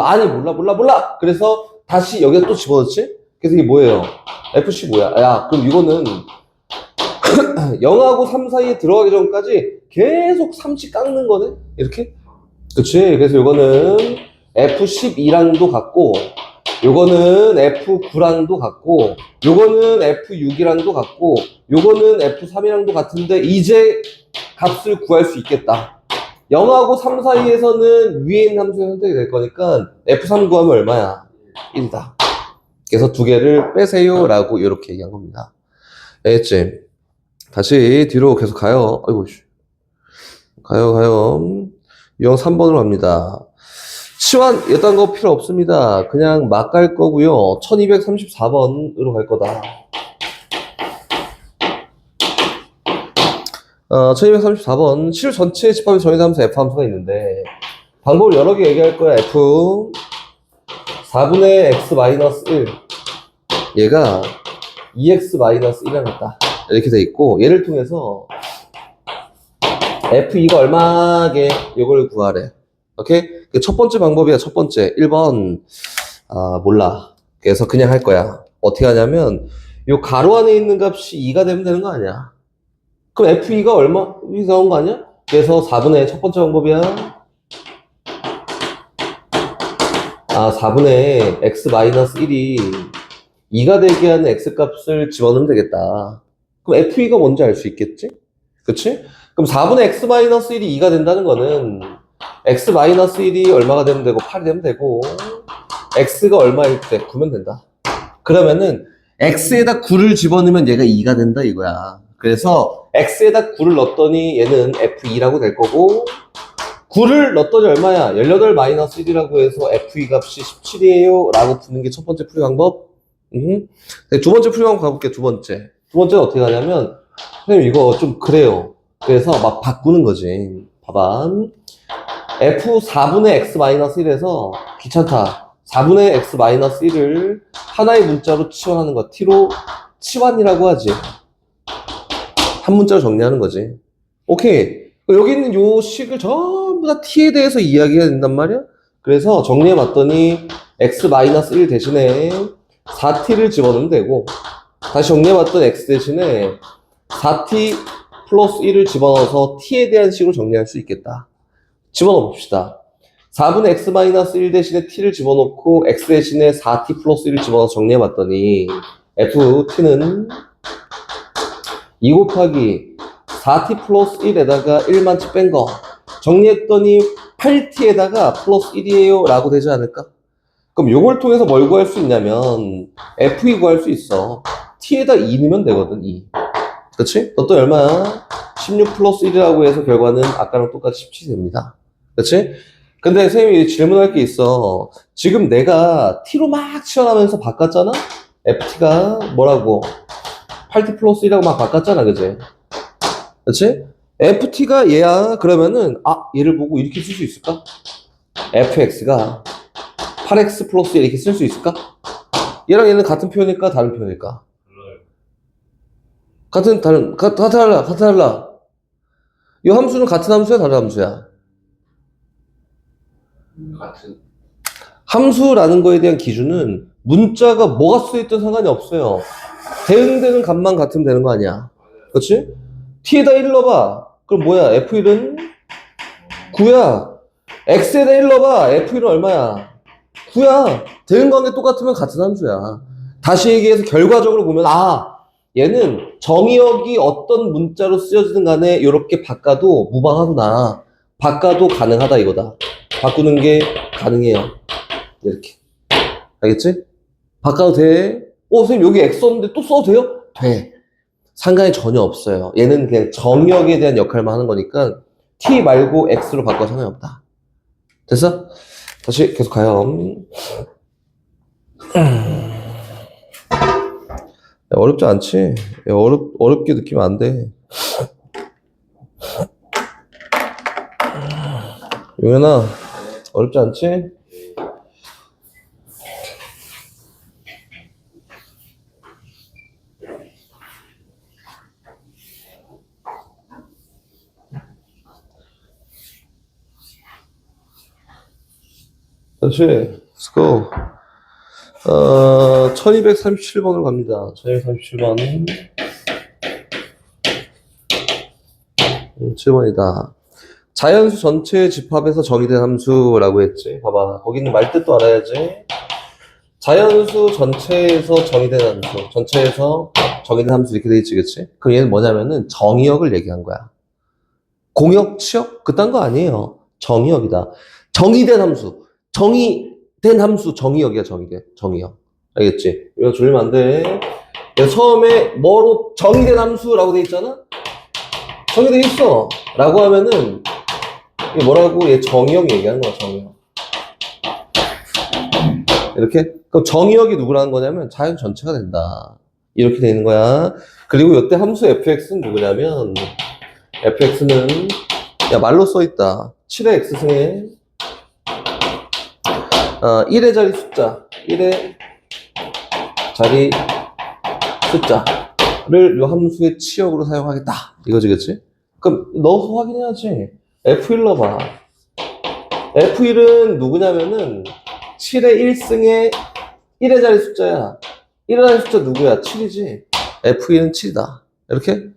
아니, 몰라. 그래서 다시 여기다 또 집어넣지? 그래서 이게 뭐예요? FC 뭐야? 야, 그럼 이거는 0하고 3 사이에 들어가기 전까지 계속 3씩 깎는 거네? 이렇게? 그치? 그래서 이거는 F12랑도 같고, 요거는 F9랑도 같고, 요거는 F6이랑도 같고, 요거는 F3이랑도 같은데, 이제 값을 구할 수 있겠다. 0하고 3 사이에서는 위에 있는 함수가 선택이 될 거니까, F3 구하면 얼마야? 1이다. 그래서 두 개를 빼세요. 라고 이렇게 얘기한 겁니다. 알겠지? 다시 뒤로 계속 가요. 아이고, 가요. 유형 3번으로 갑니다. 치환, 이딴 거 필요 없습니다. 그냥 막 갈 거고요. 1234번으로 갈 거다. 1234번. 실 전체의 집합이 정의된 함수 F 함수가 있는데, 방법을 여러 개 얘기할 거야. F 4분의 x-1. 얘가 2x-1이랑 같다. 이렇게 돼 있고, 얘를 통해서 F2가 얼마게 요걸 구하래. 오케이? 첫 번째 방법이야, 첫 번째. 1번. 몰라. 그래서 그냥 할 거야. 어떻게 하냐면, 요 가로 안에 있는 값이 2가 되면 되는 거 아니야? 그럼 F2가 얼마? 여기 나온 거 아니야? 그래서 4분의 첫 번째 방법이야. 4분의 x-1이 2가 되게 하는 x값을 집어넣으면 되겠다. 그럼 F2가 뭔지 알 수 있겠지? 그치? 그럼 4분의 x-1이 2가 된다는 거는 x-1이 얼마가 되면 되고 8이 되면 되고 x가 얼마일 때 9면 된다. 그러면은 x에다 9를 집어넣으면 얘가 2가 된다 이거야. 그래서 x에다 9를 넣었더니 얘는 F2라고 될 거고 9를 넣었더니 얼마야? 18-1이라고 해서 F2 값이 17이에요 라고 푸는 게 첫 번째 풀이 방법. 두 번째 풀이 방법 가볼게요. 두 번째는 어떻게 하냐면 선생님 이거 좀 그래요. 그래서 막 바꾸는 거지. 봐봐. F 4분의 x-1에서 귀찮다. 4분의 x-1을 하나의 문자로 치환하는 거. t로 치환이라고 하지. 한 문자로 정리하는 거지. 오케이. 여기 있는 요 식을 전부 다 t에 대해서 이야기가 된단 말이야. 그래서 정리해봤더니 x-1 대신에 4t를 집어넣으면 되고 다시 정리해봤더니 x 대신에 4t 플러스 1을 집어넣어서 t에 대한 식으로 정리할 수 있겠다. 집어넣어 봅시다. 4분의 x-1 대신에 t를 집어넣고 x 대신에 4t 플러스 1을 집어넣어서 정리해봤더니 ft는 2 곱하기 4t 플러스 1에다가 1만치 뺀 거 정리했더니 8t에다가 플러스 1이에요 라고 되지 않을까? 그럼 요걸 통해서 뭘 구할 수 있냐면 f2 구할 수 있어. t에다 2 넣으면 되거든. 2. 그치? 너 또 얼마야? 16 플러스 1이라고 해서 결과는 아까랑 똑같이 17이 됩니다. 그치? 근데 선생님이 질문할 게 있어. 지금 내가 t로 막 치환하면서 바꿨잖아? ft가 뭐라고? 8t 플러스 1이라고 막 바꿨잖아. 그치? 그치? ft가 얘야. 그러면은 얘를 보고 이렇게 쓸 수 있을까? fx가 8x 플러스 1 이렇게 쓸 수 있을까? 얘랑 얘는 같은 표현일까? 다른 표현일까? 달라. 이 함수는 같은 함수야, 다른 함수야? 같은. 함수라는 거에 대한 기준은 문자가 뭐가 쓰여있든 상관이 없어요. 대응되는 값만 같으면 되는 거 아니야. 그렇지? t에다 1 넣어봐. 그럼 뭐야? f1은 9야. x에다 1 넣어봐. f1은 얼마야? 9야. 대응관계 똑같으면 같은 함수야. 다시 얘기해서 결과적으로 보면 얘는 정의역이 어떤 문자로 쓰여지든 간에 이렇게 바꿔도 무방하구나. 바꿔도 가능하다 이거다. 바꾸는 게 가능해요. 이렇게. 알겠지? 바꿔도 돼? 선생님 여기 x 썼는데 또 써도 돼요? 돼. 상관이 전혀 없어요. 얘는 그냥 정역에 대한 역할만 하는 거니까 t 말고 x로 바꿔도 상관이 없다. 됐어? 다시 계속 가요. 야, 어렵지 않지? 야, 어렵게 느끼면 안 돼. 용현아, 어렵지 않지? 다시, let's go. 1237번으로 갑니다. 1237번. 7번이다. 자연수 전체의 집합에서 정의된 함수라고 했지. 봐봐. 거기는 말뜻도 알아야지. 자연수 전체에서 정의된 함수. 전체에서 정의된 함수 이렇게 돼 있지, 그치? 그럼 얘는 뭐냐면은 정의역을 얘기한 거야. 공역, 치역? 그딴 거 아니에요. 정의역이다. 정의된 함수. 정의된 함수, 정의역이야, 정의역. 알겠지? 이거 졸리면 안 돼. 처음에 뭐로 정의된 함수라고 돼 있잖아? 정의돼 있어. 라고 하면은, 이게 뭐라고? 얘 정의역 얘기하는 거야, 정의역. 이렇게? 그럼 정의역이 누구라는 거냐면 자연 전체가 된다. 이렇게 돼 있는 거야. 그리고 이때 함수 fx는 누구냐면, fx는, 야, 말로 써 있다. 7의 x승에, 1의 자리 숫자, 1의 자리 숫자를 이 함수의 치역으로 사용하겠다. 이거지, 그치? 그럼 넣어서 확인해야지. F1 넣어봐. F1은 누구냐면은 7의 1승에 1의 자리 숫자야. 1의 자리 숫자 누구야? 7이지. F2는 7이다. 이렇게?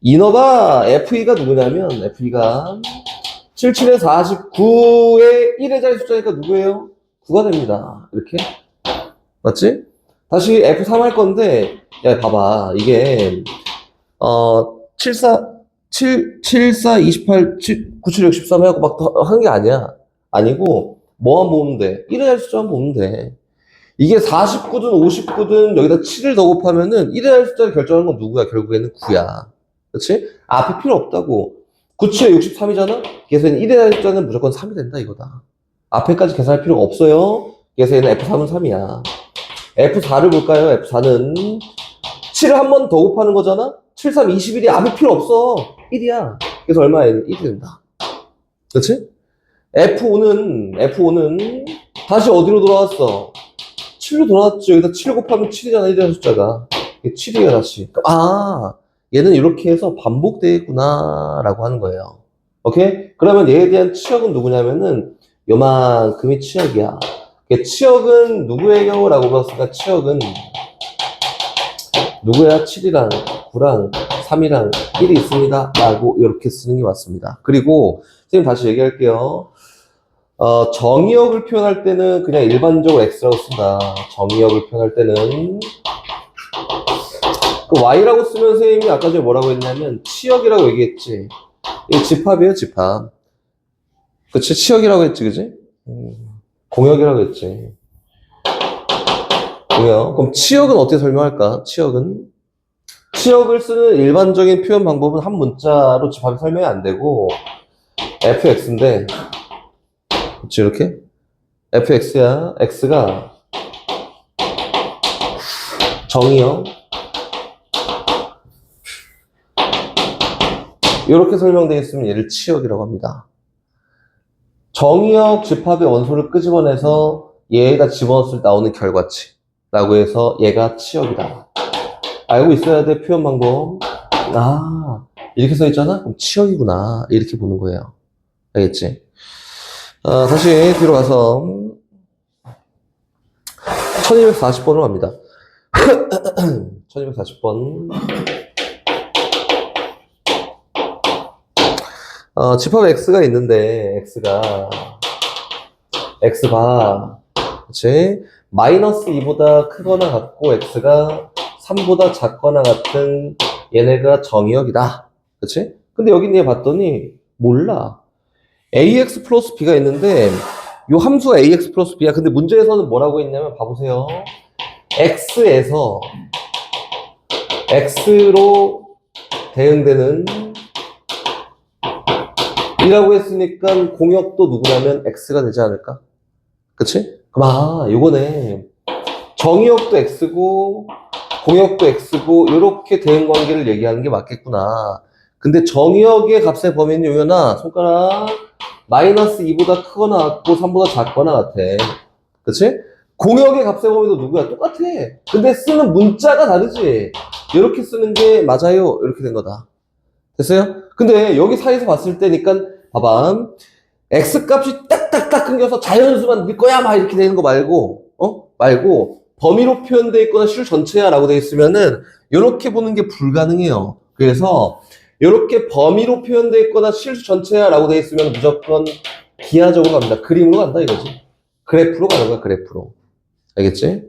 2 넣어봐. F2가 누구냐면 F2가 7, 7에 49의 1의 자리 숫자니까 누구예요? 9가 됩니다. 이렇게? 맞지? 다시 F3 할 건데, 야, 봐봐. 이게, 74, 28, 97, 63 해갖고 막 하는 게 아니야. 아니고, 뭐만 보면 돼? 1의 자리 숫자만 보면 돼. 이게 49든 59든 여기다 7을 더 곱하면은 1의 자리 숫자를 결정하는 건 누구야? 결국에는 9야. 그치? 앞에 필요 없다고. 97에 63이잖아? 그래서 1의 자리 숫자는 무조건 3이 된다, 이거다. 앞에까지 계산할 필요가 없어요. 그래서 얘는 F3은 3이야. F4를 볼까요? F4는 7을 한 번 더 곱하는 거잖아? 7, 3, 21이 앞에 필요 없어. 1이야. 그래서 얼마야? 1이 된다. 그치? F5는 다시 어디로 돌아왔어? 7로 돌아왔죠. 여기다 7 곱하면 7이잖아, 1이라는 숫자가. 7이야, 다시. 얘는 이렇게 해서 반복되겠구나, 라고 하는 거예요. 오케이? 그러면 얘에 대한 치역은 누구냐면은, 요만큼이 치역이야. 치역은 누구의 경우라고 봤으니까 치역은 누구야? 7이랑 9랑 3이랑 1이 있습니다. 라고 이렇게 쓰는 게 맞습니다. 그리고 선생님 다시 얘기할게요. 정의역을 표현할 때는 그냥 일반적으로 x라고 쓴다. 정의역을 표현할 때는 그 y라고 쓰면 선생님이 아까 전에 뭐라고 했냐면 치역이라고 얘기했지. 이게 집합이에요, 집합. 그치? 치역이라고 했지, 그치? 공역이라고 했지. 공역. 그럼 치역은 어떻게 설명할까? 치역을 쓰는 일반적인 표현 방법은 한 문자로 집합이 설명이 안 되고 fx인데, 그치, 이렇게? fx야. x가 정의역. 이렇게 설명되어 있으면 얘를 치역이라고 합니다. 정의역 집합의 원소를 끄집어내서 얘가 집어넣었을 때 나오는 결과치 라고 해서 얘가 치역이다. 알고 있어야 돼, 표현 방법. 이렇게 써 있잖아? 그럼 치역이구나. 이렇게 보는 거예요. 알겠지? 다시 뒤로 가서 1240번으로 갑니다. 1240번. 집합 x가 있는데 x가 그치? 마이너스 2보다 크거나 같고 x가 3보다 작거나 같은 얘네가 정의역이다. 그치? 근데 여기 얘 봤더니 몰라. ax 플러스 b가 있는데 요 함수가 ax 플러스 b야. 근데 문제에서는 뭐라고 했냐면 봐보세요. x에서 x로 대응되는 이라고 했으니까 공역도 누구냐면 x가 되지 않을까? 그치? 그럼 요거네. 정의역도 x고 공역도 x고 이렇게 대응 관계를 얘기하는 게 맞겠구나. 근데 정의역의 값의 범위는 요요나 손가락 마이너스 2보다 크거나 같고 3보다 작거나 같아. 그치? 공역의 값의 범위도 누구야? 똑같아. 근데 쓰는 문자가 다르지. 이렇게 쓰는 게 맞아요. 이렇게 된 거다. 됐어요? 근데 여기 사이에서 봤을 때니까 봐봐. x 값이 딱딱딱 끊겨서 자연수만 넣을 거야 막 이렇게 되는 거 말고 말고 범위로 표현되어 있거나 실 전체야 라고 되어 있으면은 이렇게 보는 게 불가능해요. 그래서 이렇게 범위로 표현되어 있거나 실 전체야 라고 되어 있으면 무조건 기하적으로 갑니다. 그림으로 간다 이거지. 그래프로 가는 거야. 그래프로. 알겠지?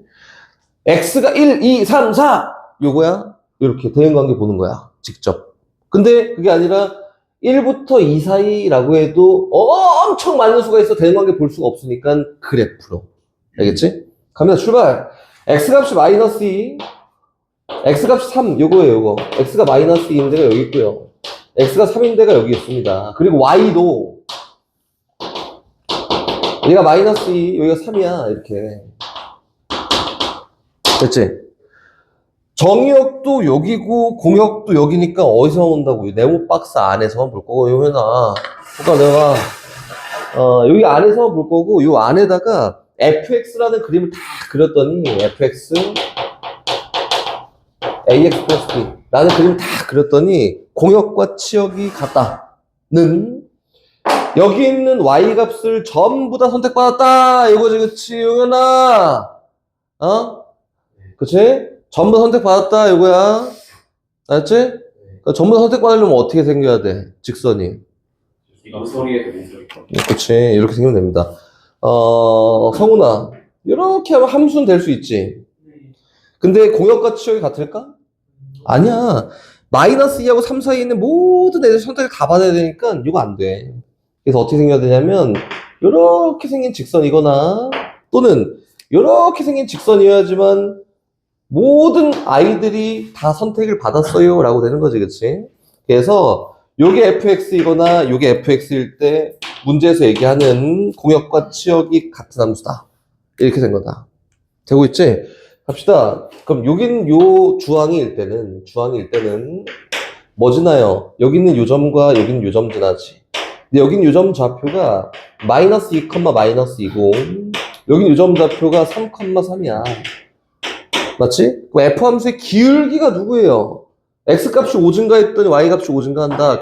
x가 1, 2, 3, 4 요거야. 이렇게 대응관계 보는 거야. 직접. 근데 그게 아니라 1부터 2 사이라고 해도 엄청 많은 수가 있어. 대응관계 볼 수가 없으니까 그래프로. 알겠지? 갑니다. 출발. x값이 마이너스 2, x값이 3 요거예요. 요거. x가 마이너스 2인 데가 여기 있고요. x가 3인 데가 여기 있습니다. 그리고 y도 얘가 마이너스 2, 여기가 3이야. 이렇게. 됐지? 정의역도 여기고 공역도 여기니까 어디서 온다고? 네모 박스 안에서만 볼 거고 요면아. 그러니까 내가 여기 안에서 볼 거고 요 안에다가 fx라는 그림을 다 그렸더니 fx ax 플러스 b 라는 그림을 다 그렸더니 공역과 치역이 같다는 여기 있는 y 값을 전부 다 선택받았다 이거지. 그치 요면아? 그치? 전부 선택받았다 이거야. 알았지? 그러니까 전부 선택받으려면 어떻게 생겨야 돼? 직선이. 모서리에서 모서리. 그치. 이렇게 생기면 됩니다. 성훈아. 이렇게 하면 함수는 될 수 있지. 근데 공역과 치역이 같을까? 아니야. 마이너스 2하고 3 사이에 있는 모든 애들 선택을 다 받아야 되니까 이거 안 돼. 그래서 어떻게 생겨야 되냐면 이렇게 생긴 직선이거나 또는 이렇게 생긴 직선이어야지만 모든 아이들이 다 선택을 받았어요 라고 되는 거지. 그치? 그래서 요게 fx이거나 요게 fx일 때 문제에서 얘기하는 공역과 치역이 같은 함수다 이렇게 된 거다. 되고 있지? 갑시다. 그럼 여긴 요 주항일 때는 뭐 지나요? 여기는 요 점과 여기는 요 점 지나지. 근데 여긴 요 점 좌표가 마이너스 2, 마이너스 2고 여긴 요 점 좌표가 3, 3이야. 맞지? 그럼 f 함수의 기울기가 누구예요? x 값이 5 증가했더니 y 값이 5 증가한다.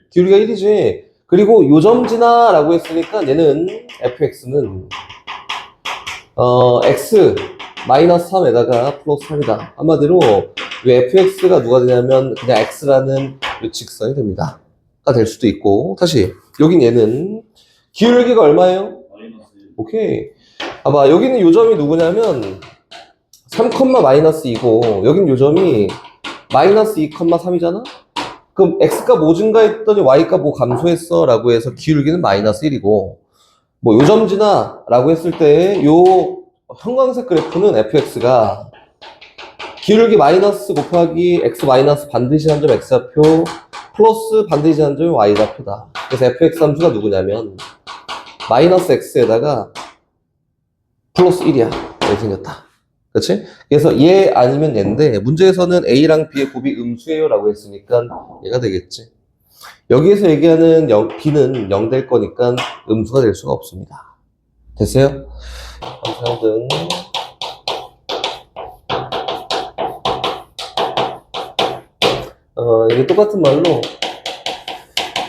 기울기가 1이지. 그리고 요점 지나 라고 했으니까 얘는 fx는 x 마이너스 3에다가 플러스 3이다. 한마디로 이 fx가 누가 되냐면 그냥 x라는 이 직선이 됩니다. 가 될 수도 있고. 다시 여긴 얘는 기울기가 얼마예요? 마이너스. 오케이. 봐봐 여기는 요점이 누구냐면 3, 마이너스 2고 여긴 요점이 마이너스 2, 3이잖아? 그럼 x값 5 증가했더니 y값 5 감소했어 라고 해서 기울기는 마이너스 1이고 뭐 요점 지나 라고 했을 때 요 형광색 그래프는 fx가 기울기 마이너스 곱하기 x 마이너스 반드시 한 점 x좌표 플러스 반드시 한 점 y좌표다. 그래서 fx 함수가 누구냐면 마이너스 x에다가 플러스 1이야. 이렇게 생겼다. 그치? 그래서 얘 아니면 얘인데 문제에서는 A랑 B의 곱이 음수예요 라고 했으니까 얘가 되겠지. 여기에서 얘기하는 B는 0 될 거니까 음수가 될 수가 없습니다. 됐어요? 감사합니다. 이게 똑같은 말로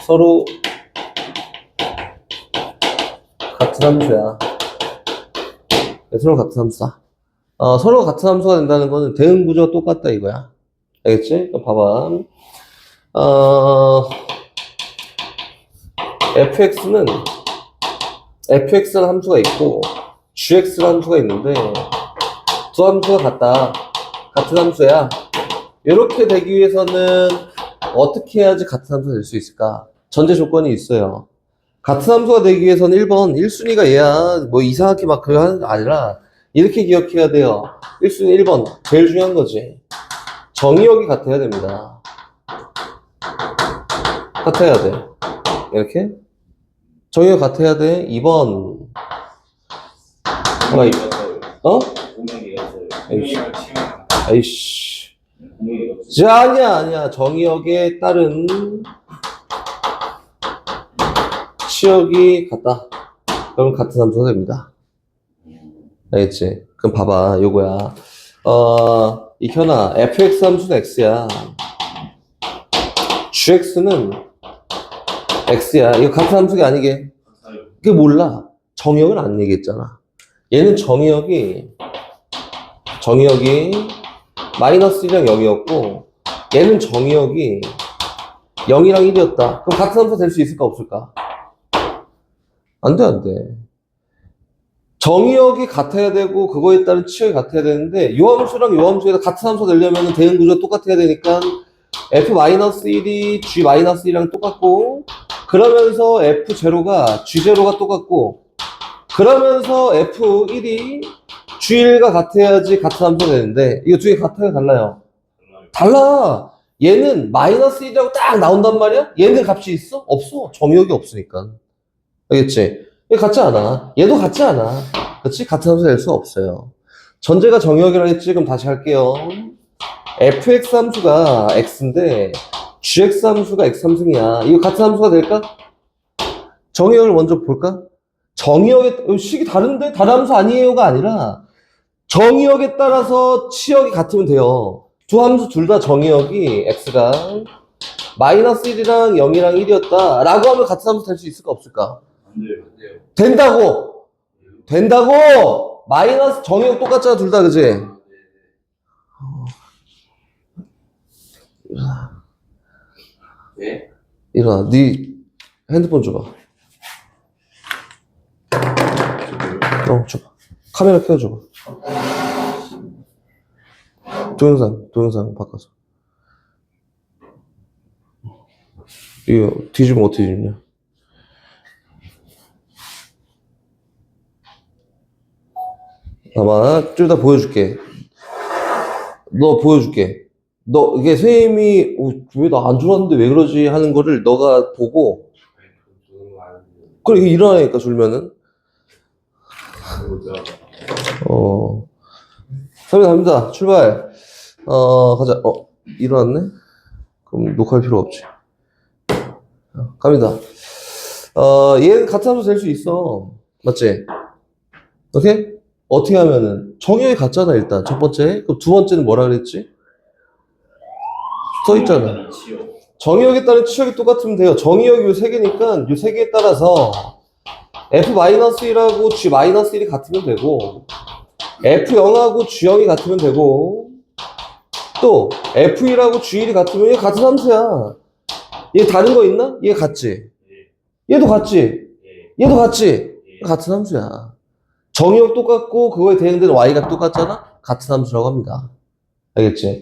서로 같은 함수야. 서로 같은 함수다. 서로 같은 함수가 된다는 거는 대응 구조가 똑같다 이거야. 알겠지? 봐봐. fx라는 함수가 있고 gx라는 함수가 있는데 두 함수가 같다. 같은 함수야. 이렇게 되기 위해서는 어떻게 해야지 같은 함수가 될 수 있을까? 전제 조건이 있어요. 같은 함수가 되기 위해서는 1번 1순위가 얘야. 뭐 이상하게 막 그거 하는 게 아니라 이렇게 기억해야 돼요. 1순위 1번. 제일 중요한 거지. 정의역이 같아야 됩니다. 같아야 돼. 이렇게. 정의역 같아야 돼. 2번. 공명이 없어요. 어? 공명이 없어요. 아이씨. 공명을 치면 아이씨. 공명이 없어요. 자, 아니야. 정의역에 따른 치역이 같다. 그럼 같은 함수가 됩니다. 알겠지? 그럼 봐봐. 요거야. 이현아, fx 함수는 x야. gx는 x야. 이거 같은 함수가 아니게. 그게 몰라. 정의역을 안 얘기했잖아. 얘는 정의역이 마이너스 1이랑 0이었고, 얘는 정의역이 0이랑 1이었다. 그럼 같은 함수 될 수 있을까, 없을까? 안 돼. 정의역이 같아야 되고, 그거에 따른 치역이 같아야 되는데, 요 함수랑 요 함수에다 같은 함수 되려면 대응 구조가 똑같아야 되니까, f-1이 g-1이랑 똑같고, 그러면서 f0가 g0가 똑같고, 그러면서 f1이 g1과 같아야지 같은 함수가 되는데, 이거 두 개 같아요, 달라요? 달라! 얘는 마이너스 1이라고 딱 나온단 말이야? 얘는 값이 있어? 없어. 정의역이 없으니까. 알겠지? 얘 같지 않아. 얘도 같지 않아. 그렇지? 같은 함수 될 수 없어요. 전제가 정의역이라고 했지? 그럼 다시 할게요. fx 함수가 x인데 gx 함수가 x 함수야. 이거 같은 함수가 될까? 정의역을 먼저 볼까? 정의역에 식이 다른데? 다른 함수 아니에요가 아니라 정의역에 따라서 치역이 같으면 돼요. 두 함수 둘 다 정의역이 x가 마이너스 1이랑 0이랑 1이었다 라고 하면 같은 함수 될 수 있을까 없을까? 안 돼요. 된다고! 마이너스 정의역 똑같잖아 둘 다 그지? 네? 일어나. 네 핸드폰 줘봐. 줘봐. 카메라 켜줘봐. 동영상 바꿔서. 이거 뒤집으면 어떻게 뒤집냐? 아마 좀 이따 보여줄게. 너 이게 선생님이 왜 나 안 졸았는데 왜 그러지 하는 거를 너가 보고 그래 이게 일어나니까 졸면은 갑니다. 출발. 가자. 일어났네? 그럼 녹화할 필요 없지. 갑니다. 얘는 같은 함수 될 수 있어. 맞지? 오케이? 어떻게 하면은 정의역이 같잖아 일단 첫 번째. 그럼 두 번째는 뭐라 그랬지? 써 있잖아. 정의역에 따른 치역이 똑같으면 돼요. 정의역이 요 세 개니까 요 세 개에 따라서 f-1하고 g-1이 같으면 되고 f0하고 g0이 같으면 되고 또 f1하고 g1이 같으면 얘 같은 함수야. 얘 다른 거 있나? 얘 같지? 얘도 같지? 얘도 같지? 같은 함수야. 정의역 똑같고 그거에 대응되는 y가 똑같잖아? 같은 함수라고 합니다. 알겠지?